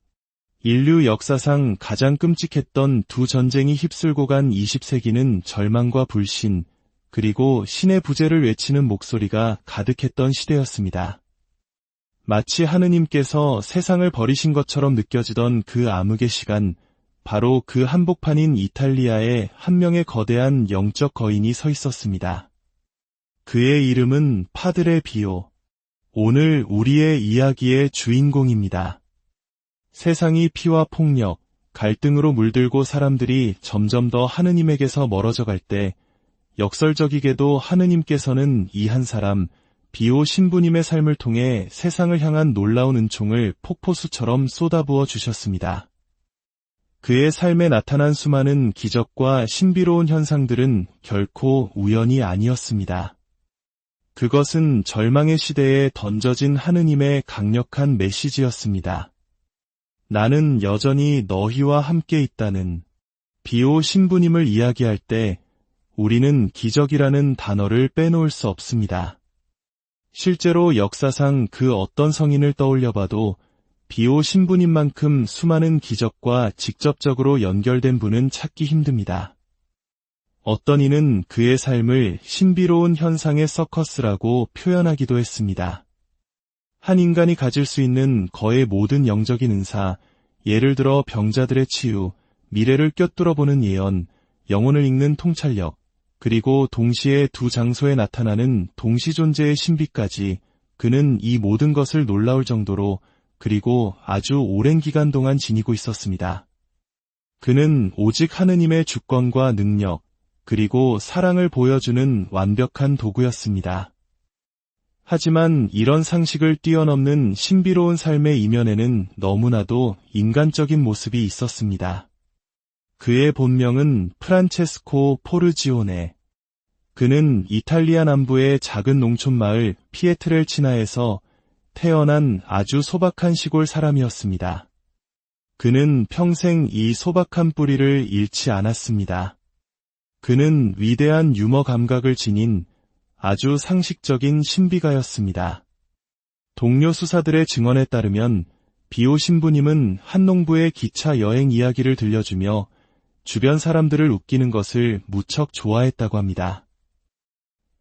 S1: 인류 역사상 가장 끔찍했던 두 전쟁이 휩쓸고 간 20세기는 절망과 불신, 그리고 신의 부재를 외치는 목소리가 가득했던 시대였습니다. 마치 하느님께서 세상을 버리신 것처럼 느껴지던 그 암흑의 시간, 바로 그 한복판인 이탈리아에 한 명의 거대한 영적 거인이 서 있었습니다. 그의 이름은 파드레 비오. 오늘 우리의 이야기의 주인공입니다. 세상이 피와 폭력, 갈등으로 물들고 사람들이 점점 더 하느님에게서 멀어져 갈 때, 역설적이게도 하느님께서는 이 한 사람, 비오 신부님의 삶을 통해 세상을 향한 놀라운 은총을 폭포수처럼 쏟아부어 주셨습니다. 그의 삶에 나타난 수많은 기적과 신비로운 현상들은 결코 우연이 아니었습니다. 그것은 절망의 시대에 던져진 하느님의 강력한 메시지였습니다. 나는 여전히 너희와 함께 있다는 비오 신부님을 이야기할 때 우리는 기적이라는 단어를 빼놓을 수 없습니다. 실제로 역사상 그 어떤 성인을 떠올려봐도 비오 신부님만큼 수많은 기적과 직접적으로 연결된 분은 찾기 힘듭니다. 어떤 이는 그의 삶을 신비로운 현상의 서커스라고 표현하기도 했습니다. 한 인간이 가질 수 있는 거의 모든 영적인 은사, 예를 들어 병자들의 치유, 미래를 꿰뚫어보는 예언, 영혼을 읽는 통찰력, 그리고 동시에 두 장소에 나타나는 동시존재의 신비까지 그는 이 모든 것을 놀라울 정도로 그리고 아주 오랜 기간 동안 지니고 있었습니다. 그는 오직 하느님의 주권과 능력, 그리고 사랑을 보여주는 완벽한 도구였습니다. 하지만 이런 상식을 뛰어넘는 신비로운 삶의 이면에는 너무나도 인간적인 모습이 있었습니다. 그의 본명은 프란체스코 포르지오네. 그는 이탈리아 남부의 작은 농촌 마을 피에트렐치나에서 태어난 아주 소박한 시골 사람이었습니다. 그는 평생 이 소박한 뿌리를 잃지 않았습니다. 그는 위대한 유머 감각을 지닌 아주 상식적인 신비가였습니다. 동료 수사들의 증언에 따르면 비오 신부님은 한 농부의 기차 여행 이야기를 들려주며 주변 사람들을 웃기는 것을 무척 좋아했다고 합니다.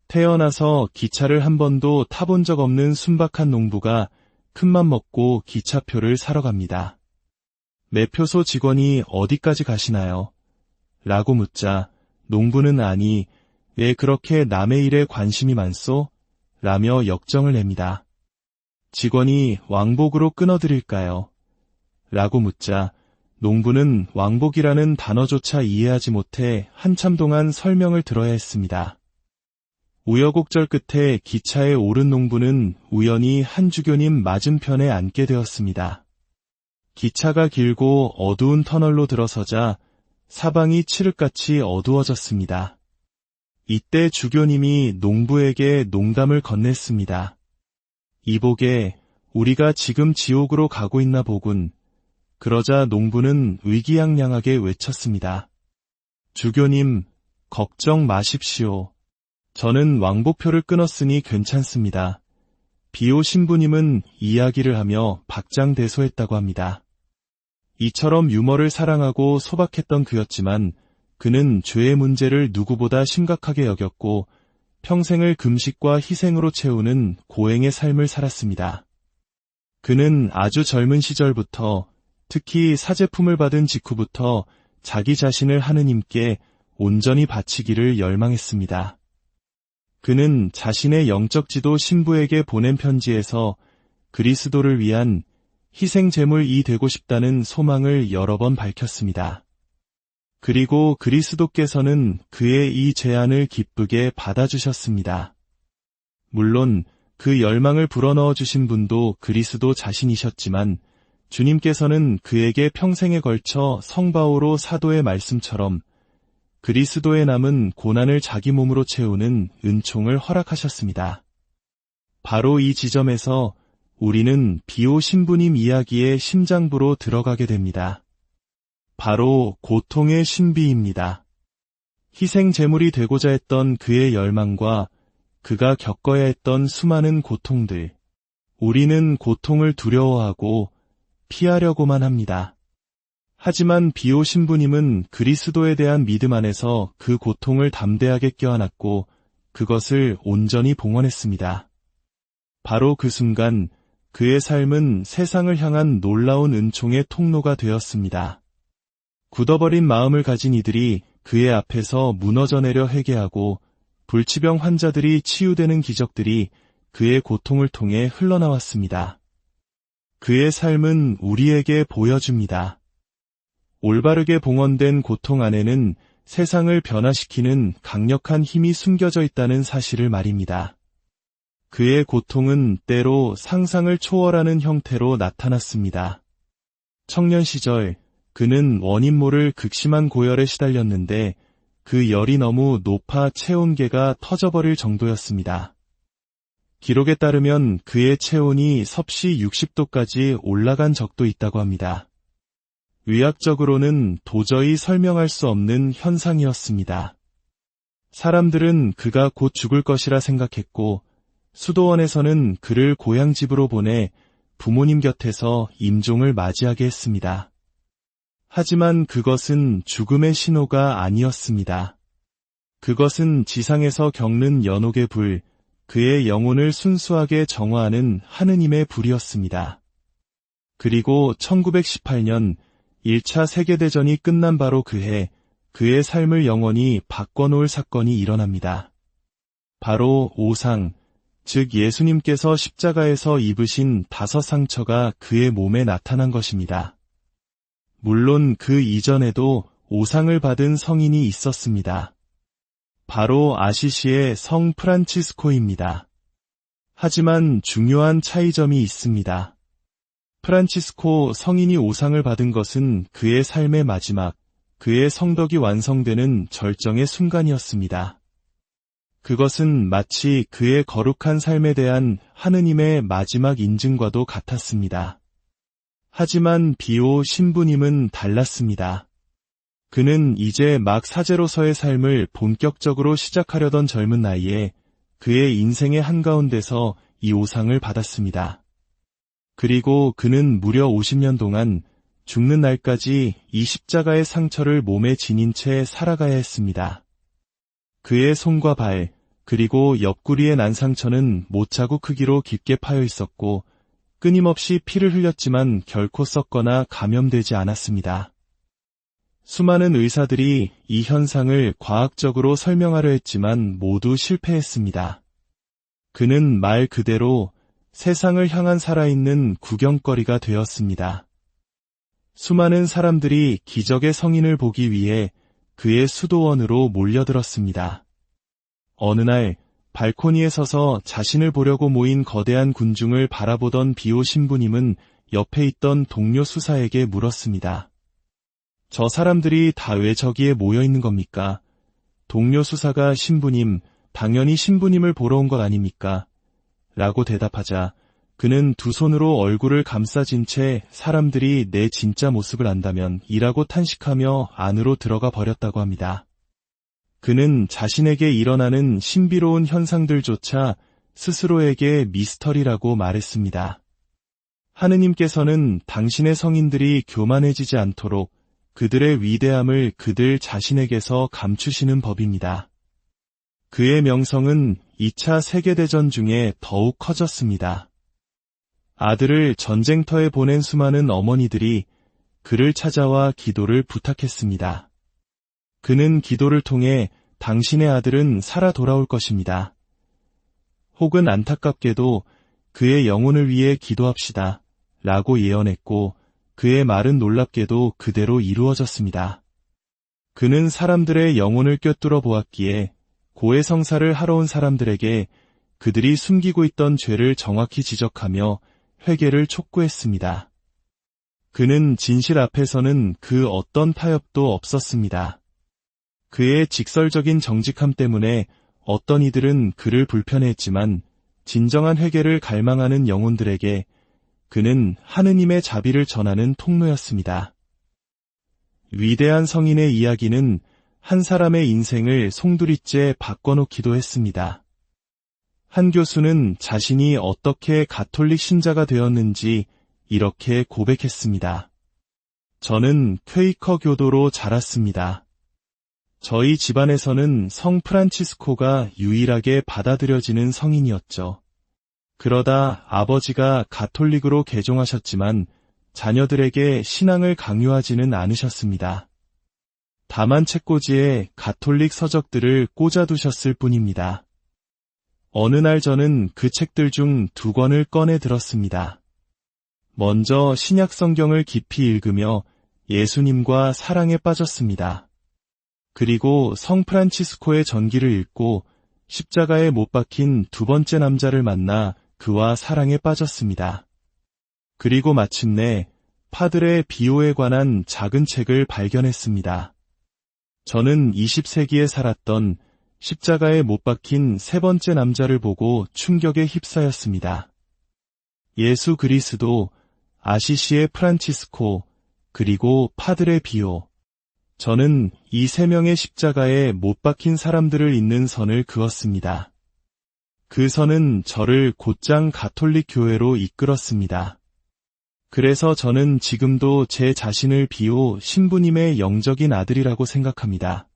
S1: 태어나서 기차를 한 번도 타본 적 없는 순박한 농부가 큰맘 먹고 기차표를 사러 갑니다. 매표소 직원이 어디까지 가시나요? 라고 묻자 농부는 아니, 왜 그렇게 남의 일에 관심이 많소? 라며 역정을 냅니다. 직원이 왕복으로 끊어드릴까요? 라고 묻자 농부는 왕복이라는 단어조차 이해하지 못해 한참 동안 설명을 들어야 했습니다. 우여곡절 끝에 기차에 오른 농부는 우연히 한 주교님 맞은편에 앉게 되었습니다. 기차가 길고 어두운 터널로 들어서자 사방이 칠흑같이 어두워졌습니다. 이때 주교님이 농부에게 농담을 건넸습니다. 이보게, 우리가 지금 지옥으로 가고 있나 보군. 그러자 농부는 의기양양하게 외쳤습니다. 주교님, 걱정 마십시오. 저는 왕복표를 끊었으니 괜찮습니다. 비오 신부님은 이야기를 하며 박장대소했다고 합니다. 이처럼 유머를 사랑하고 소박했던 그였지만 그는 죄의 문제를 누구보다 심각하게 여겼고 평생을 금식과 희생으로 채우는 고행의 삶을 살았습니다. 그는 아주 젊은 시절부터, 특히 사제품을 받은 직후부터 자기 자신을 하느님께 온전히 바치기를 열망했습니다. 그는 자신의 영적 지도 신부에게 보낸 편지에서 그리스도를 위한 희생 제물이 되고 싶다는 소망을 여러 번 밝혔습니다. 그리고 그리스도께서는 그의 이 제안을 기쁘게 받아주셨습니다. 물론 그 열망을 불어넣어 주신 분도 그리스도 자신이셨지만 주님께서는 그에게 평생에 걸쳐 성바오로 사도의 말씀처럼 그리스도의 남은 고난을 자기 몸으로 채우는 은총을 허락하셨습니다. 바로 이 지점에서 우리는 비오 신부님 이야기의 심장부로 들어가게 됩니다. 바로 고통의 신비입니다. 희생 제물이 되고자 했던 그의 열망과 그가 겪어야 했던 수많은 고통들. 우리는 고통을 두려워하고 피하려고만 합니다. 하지만 비오 신부님은 그리스도에 대한 믿음 안에서 그 고통을 담대하게 껴안았고 그것을 온전히 봉헌했습니다. 바로 그 순간 그의 삶은 세상을 향한 놀라운 은총의 통로가 되었습니다. 굳어버린 마음을 가진 이들이 그의 앞에서 무너져 내려 회개하고 불치병 환자들이 치유되는 기적들이 그의 고통을 통해 흘러나왔습니다. 그의 삶은 우리에게 보여줍니다. 올바르게 봉헌된 고통 안에는 세상을 변화시키는 강력한 힘이 숨겨져 있다는 사실을 말입니다. 그의 고통은 때로 상상을 초월하는 형태로 나타났습니다. 청년 시절 그는 원인 모를 극심한 고열에 시달렸는데 그 열이 너무 높아 체온계가 터져버릴 정도였습니다. 기록에 따르면 그의 체온이 섭씨 60도까지 올라간 적도 있다고 합니다. 의학적으로는 도저히 설명할 수 없는 현상이었습니다. 사람들은 그가 곧 죽을 것이라 생각했고 수도원에서는 그를 고향집으로 보내 부모님 곁에서 임종을 맞이하게 했습니다. 하지만 그것은 죽음의 신호가 아니었습니다. 그것은 지상에서 겪는 연옥의 불, 그의 영혼을 순수하게 정화하는 하느님의 불이었습니다. 그리고 1918년 1차 세계대전이 끝난 바로 그해 그의 삶을 영원히 바꿔놓을 사건이 일어납니다. 바로 오상, 즉 예수님께서 십자가에서 입으신 5 상처가 그의 몸에 나타난 것입니다. 물론 그 이전에도 오상을 받은 성인이 있었습니다. 바로 아시시의 성 프란치스코입니다. 하지만 중요한 차이점이 있습니다. 프란치스코 성인이 오상을 받은 것은 그의 삶의 마지막, 그의 성덕이 완성되는 절정의 순간이었습니다. 그것은 마치 그의 거룩한 삶에 대한 하느님의 마지막 인증과도 같았습니다. 하지만 비오 신부님은 달랐습니다. 그는 이제 막 사제로서의 삶을 본격적으로 시작하려던 젊은 나이에 그의 인생의 한가운데서 이 오상을 받았습니다. 그리고 그는 무려 50년 동안 죽는 날까지 이 십자가의 상처를 몸에 지닌 채 살아가야 했습니다. 그의 손과 발, 그리고 옆구리의 난 상처는 못자국 크기로 깊게 파여 있었고 끊임없이 피를 흘렸지만 결코 썩거나 감염되지 않았습니다. 수많은 의사들이 이 현상을 과학적으로 설명하려 했지만 모두 실패했습니다. 그는 말 그대로 세상을 향한 살아있는 구경거리가 되었습니다. 수많은 사람들이 기적의 성인을 보기 위해 그의 수도원으로 몰려들었습니다. 어느 날 발코니에 서서 자신을 보려고 모인 거대한 군중을 바라보던 비오 신부님은 옆에 있던 동료 수사에게 물었습니다. 저 사람들이 다 왜 저기에 모여 있는 겁니까? 동료 수사가 신부님, 당연히 신부님을 보러 온 것 아닙니까? 라고 대답하자 그는 두 손으로 얼굴을 감싸진 채 사람들이 내 진짜 모습을 안다면 이라고 탄식하며 안으로 들어가 버렸다고 합니다. 그는 자신에게 일어나는 신비로운 현상들조차 스스로에게 미스터리라고 말했습니다. 하느님께서는 당신의 성인들이 교만해지지 않도록 그들의 위대함을 그들 자신에게서 감추시는 법입니다. 그의 명성은 2차 세계대전 중에 더욱 커졌습니다. 아들을 전쟁터에 보낸 수많은 어머니들이 그를 찾아와 기도를 부탁했습니다. 그는 기도를 통해 당신의 아들은 살아 돌아올 것입니다. 혹은 안타깝게도 그의 영혼을 위해 기도합시다. 라고 예언했고 그의 말은 놀랍게도 그대로 이루어졌습니다. 그는 사람들의 영혼을 꿰뚫어 보았기에 고해성사를 하러 온 사람들에게 그들이 숨기고 있던 죄를 정확히 지적하며 회개를 촉구했습니다. 그는 진실 앞에서는 그 어떤 타협도 없었습니다. 그의 직설적인 정직함 때문에 어떤 이들은 그를 불편해했지만 진정한 회개를 갈망하는 영혼들에게 그는 하느님의 자비를 전하는 통로였습니다. 위대한 성인의 이야기는 한 사람의 인생을 송두리째 바꿔놓기도 했습니다. 한 교수는 자신이 어떻게 가톨릭 신자가 되었는지 이렇게 고백했습니다. 저는 퀘이커 교도로 자랐습니다. 저희 집안에서는 성 프란치스코가 유일하게 받아들여지는 성인이었죠. 그러다 아버지가 가톨릭으로 개종하셨지만 자녀들에게 신앙을 강요하지는 않으셨습니다. 다만 책꽂이에 가톨릭 서적들을 꽂아두셨을 뿐입니다. 어느 날 저는 그 책들 중 2권을 꺼내 들었습니다. 먼저 신약 성경을 깊이 읽으며 예수님과 사랑에 빠졌습니다. 그리고 성 프란치스코의 전기를 읽고 십자가에 못 박힌 2번째 남자를 만나 그와 사랑에 빠졌습니다. 그리고 마침내 파드레 비오에 관한 작은 책을 발견했습니다. 저는 20세기에 살았던 십자가에 못 박힌 3번째 남자를 보고 충격에 휩싸였습니다. 예수 그리스도, 아시시의 프란치스코, 그리고 파드레 비오. 저는 이 3명의 십자가에 못 박힌 사람들을 잇는 선을 그었습니다. 그 선은 저를 곧장 가톨릭 교회로 이끌었습니다. 그래서 저는 지금도 제 자신을 비오 신부님의 영적인 아들이라고 생각합니다.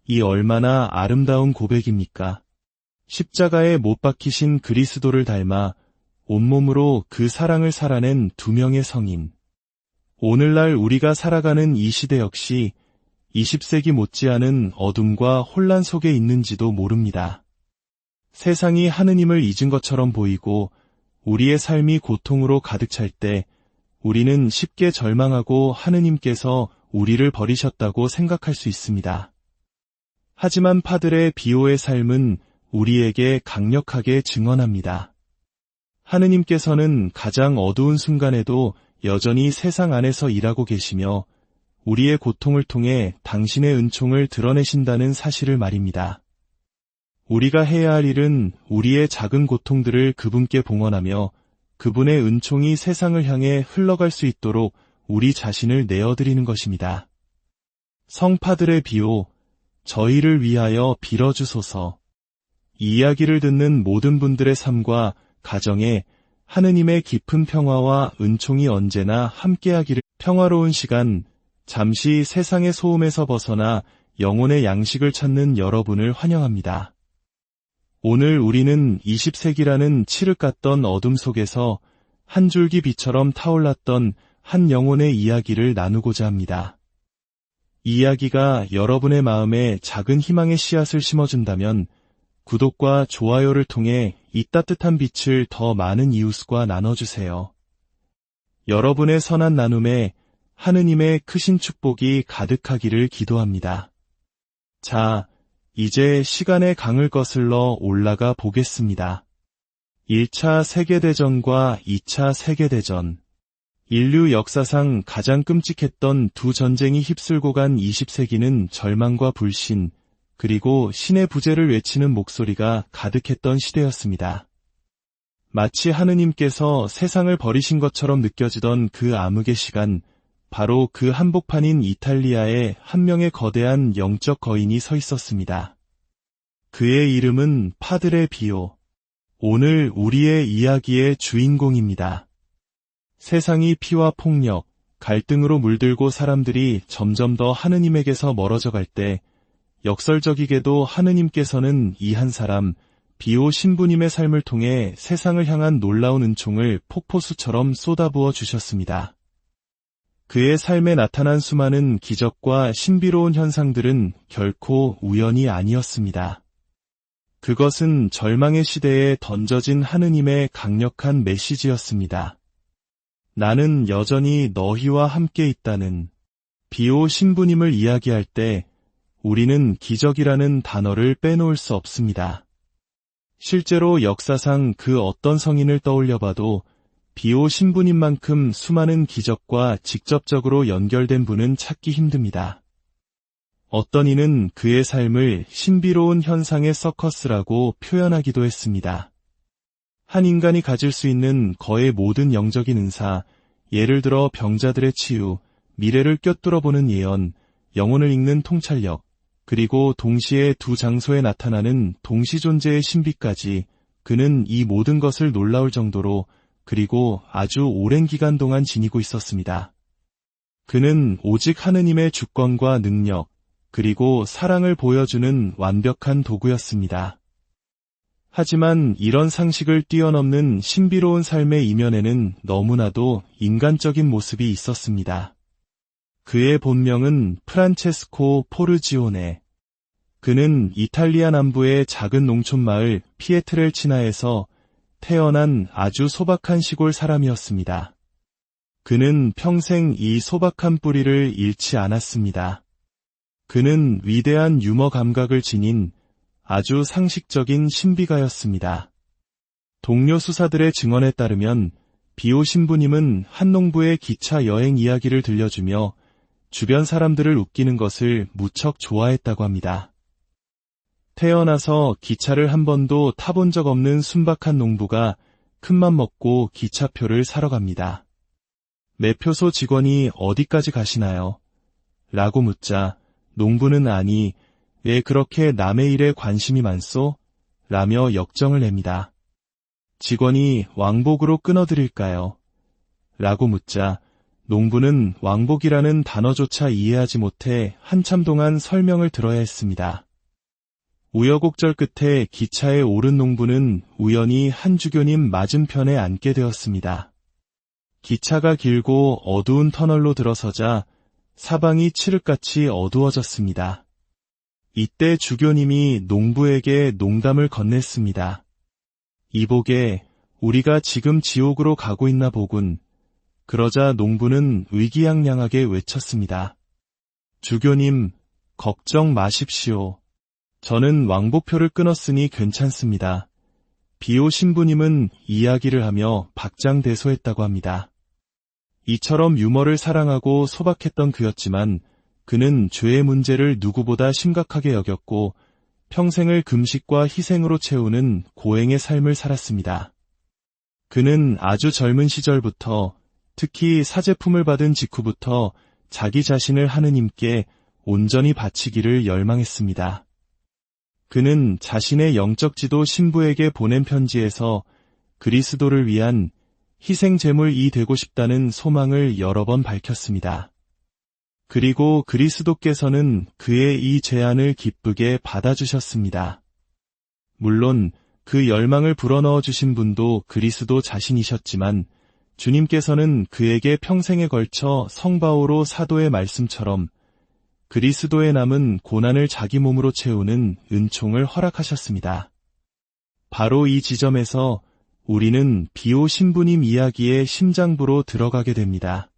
S1: 이 얼마나 아름다운 고백입니까? 십자가에 못 박히신 그리스도를 닮아 온몸으로 그 사랑을 살아낸 2명의 성인. 오늘날 우리가 살아가는 이 시대 역시 20세기 못지않은 어둠과 혼란 속에 있는지도 모릅니다. 세상이 하느님을 잊은 것처럼 보이고 우리의 삶이 고통으로 가득 찰 때 우리는 쉽게 절망하고 하느님께서 우리를 버리셨다고 생각할 수 있습니다. 하지만 파드레 비오의 삶은 우리에게 강력하게 증언합니다. 하느님께서는 가장 어두운 순간에도 여전히 세상 안에서 일하고 계시며 우리의 고통을 통해 당신의 은총을 드러내신다는 사실을 말입니다. 우리가 해야 할 일은 우리의 작은 고통들을 그분께 봉헌하며 그분의 은총이 세상을 향해 흘러갈 수 있도록 우리 자신을 내어드리는 것입니다. 성 파드레 비오, 저희를 위하여 빌어주소서. 이 이야기를 듣는 모든 분들의 삶과 가정에 하느님의 깊은 평화와 은총이 언제나 함께하기를. 평화로운 시간, 잠시 세상의 소음에서 벗어나 영혼의 양식을 찾는 여러분을 환영합니다. 오늘 우리는 20세기라는 칠흑 같던 어둠 속에서 한 줄기 빛처럼 타올랐던 한 영혼의 이야기를 나누고자 합니다. 이 이야기가 여러분의 마음에 작은 희망의 씨앗을 심어준다면 구독과 좋아요를 통해 이 따뜻한 빛을 더 많은 이웃과 나눠주세요. 여러분의 선한 나눔에 하느님의 크신 축복이 가득하기를 기도합니다. 자, 이제 시간의 강을 거슬러 올라가 보겠습니다. 1차 세계대전과 2차 세계대전. 인류 역사상 가장 끔찍했던 2 전쟁이 휩쓸고 간 20세기는 절망과 불신, 그리고 신의 부재를 외치는 목소리가 가득했던 시대였습니다. 마치 하느님께서 세상을 버리신 것처럼 느껴지던 그 암흑의 시간, 바로 그 한복판인 이탈리아에 한 명의 거대한 영적 거인이 서 있었습니다. 그의 이름은 파드레 비오. 오늘 우리의 이야기의 주인공입니다. 세상이 피와 폭력, 갈등으로 물들고 사람들이 점점 더 하느님에게서 멀어져 갈 때 역설적이게도 하느님께서는 이 한 사람, 비오 신부님의 삶을 통해 세상을 향한 놀라운 은총을 폭포수처럼 쏟아부어 주셨습니다. 그의 삶에 나타난 수많은 기적과 신비로운 현상들은 결코 우연이 아니었습니다. 그것은 절망의 시대에 던져진 하느님의 강력한 메시지였습니다. 나는 여전히 너희와 함께 있다는. 비오 신부님을 이야기할 때 우리는 기적이라는 단어를 빼놓을 수 없습니다. 실제로 역사상 그 어떤 성인을 떠올려봐도 비오 신부님만큼 수많은 기적과 직접적으로 연결된 분은 찾기 힘듭니다. 어떤 이는 그의 삶을 신비로운 현상의 서커스라고 표현하기도 했습니다. 한 인간이 가질 수 있는 거의 모든 영적인 은사, 예를 들어 병자들의 치유, 미래를 꿰뚫어보는 예언, 영혼을 읽는 통찰력, 그리고 동시에 두 장소에 나타나는 동시존재의 신비까지 그는 이 모든 것을 놀라울 정도로 그리고 아주 오랜 기간 동안 지니고 있었습니다. 그는 오직 하느님의 주권과 능력, 그리고 사랑을 보여주는 완벽한 도구였습니다. 하지만 이런 상식을 뛰어넘는 신비로운 삶의 이면에는 너무나도 인간적인 모습이 있었습니다. 그의 본명은 프란체스코 포르지오네. 그는 이탈리아 남부의 작은 농촌 마을 피에트렐치나에서 태어난 아주 소박한 시골 사람이었습니다. 그는 평생 이 소박한 뿌리를 잃지 않았습니다. 그는 위대한 유머 감각을 지닌 아주 상식적인 신비가였습니다. 동료 수사들의 증언에 따르면 비오 신부님은 한 농부의 기차 여행 이야기를 들려주며 주변 사람들을 웃기는 것을 무척 좋아했다고 합니다. 태어나서 기차를 한 번도 타본 적 없는 순박한 농부가 큰맘 먹고 기차표를 사러 갑니다. 매표소 직원이 어디까지 가시나요? 라고 묻자 농부는 아니, 왜 그렇게 남의 일에 관심이 많소? 라며 역정을 냅니다. 직원이 왕복으로 끊어드릴까요? 라고 묻자 농부는 왕복이라는 단어조차 이해하지 못해 한참 동안 설명을 들어야 했습니다. 우여곡절 끝에 기차에 오른 농부는 우연히 한 주교님 맞은편에 앉게 되었습니다. 기차가 길고 어두운 터널로 들어서자 사방이 칠흑같이 어두워졌습니다. 이때 주교님이 농부에게 농담을 건넸습니다. 이보게, 우리가 지금 지옥으로 가고 있나 보군. 그러자 농부는 의기양양하게 외쳤습니다. 주교님, 걱정 마십시오. 저는 왕복표를 끊었으니 괜찮습니다. 비오 신부님은 이야기를 하며 박장대소했다고 합니다. 이처럼 유머를 사랑하고 소박했던 그였지만 그는 죄의 문제를 누구보다 심각하게 여겼고 평생을 금식과 희생으로 채우는 고행의 삶을 살았습니다. 그는 아주 젊은 시절부터 특히 사제품을 받은 직후부터 자기 자신을 하느님께 온전히 바치기를 열망했습니다. 그는 자신의 영적 지도 신부에게 보낸 편지에서 그리스도를 위한 희생 제물이 되고 싶다는 소망을 여러 번 밝혔습니다. 그리고 그리스도께서는 그의 이 제안을 기쁘게 받아주셨습니다. 물론 그 열망을 불어넣어 주신 분도 그리스도 자신이셨지만 주님께서는 그에게 평생에 걸쳐 성바오로 사도의 말씀처럼 그리스도에 남은 고난을 자기 몸으로 채우는 은총을 허락하셨습니다. 바로 이 지점에서 우리는 비오 신부님 이야기의 심장부로 들어가게 됩니다.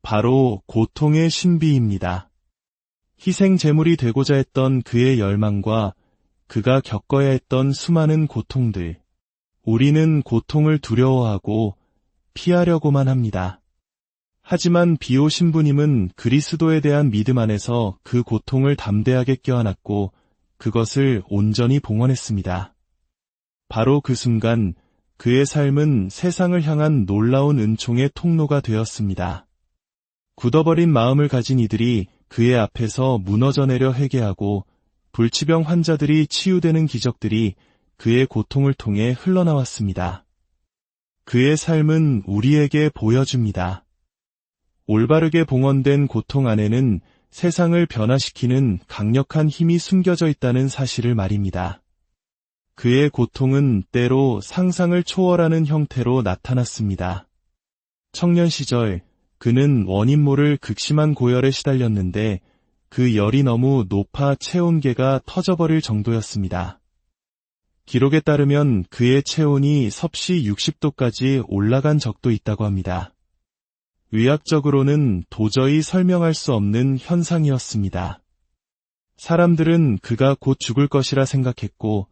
S1: 바로 고통의 신비입니다. 희생 제물이 되고자 했던 그의 열망과 그가 겪어야 했던 수많은 고통들. 우리는 고통을 두려워하고 피하려고만 합니다. 하지만 비오 신부님은 그리스도에 대한 믿음 안에서 그 고통을 담대하게 껴안았고 그것을 온전히 봉헌했습니다. 바로 그 순간 그의 삶은 세상을 향한 놀라운 은총의 통로가 되었습니다. 굳어버린 마음을 가진 이들이 그의 앞에서 무너져 내려 회개하고 불치병 환자들이 치유되는 기적들이 그의 고통을 통해 흘러나왔습니다. 그의 삶은 우리에게 보여줍니다. 올바르게 봉헌된 고통 안에는 세상을 변화시키는 강력한 힘이 숨겨져 있다는 사실을 말입니다. 그의 고통은 때로 상상을 초월하는 형태로 나타났습니다. 청년 시절 그는 원인 모를 극심한 고열에 시달렸는데 그 열이 너무 높아 체온계가 터져버릴 정도였습니다. 기록에 따르면 그의 체온이 섭씨 60도까지 올라간 적도 있다고 합니다. 의학적으로는 도저히 설명할 수 없는 현상이었습니다. 사람들은 그가 곧 죽을 것이라 생각했고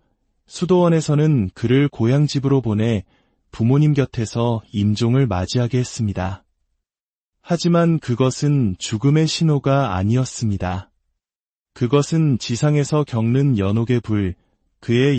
S1: 수도원에서는 그를 고향집으로 보내 부모님 곁에서 임종을 맞이하게 했습니다. 하지만 그것은 죽음의 신호가 아니었습니다. 그것은 지상에서 겪는 연옥의 불, 그의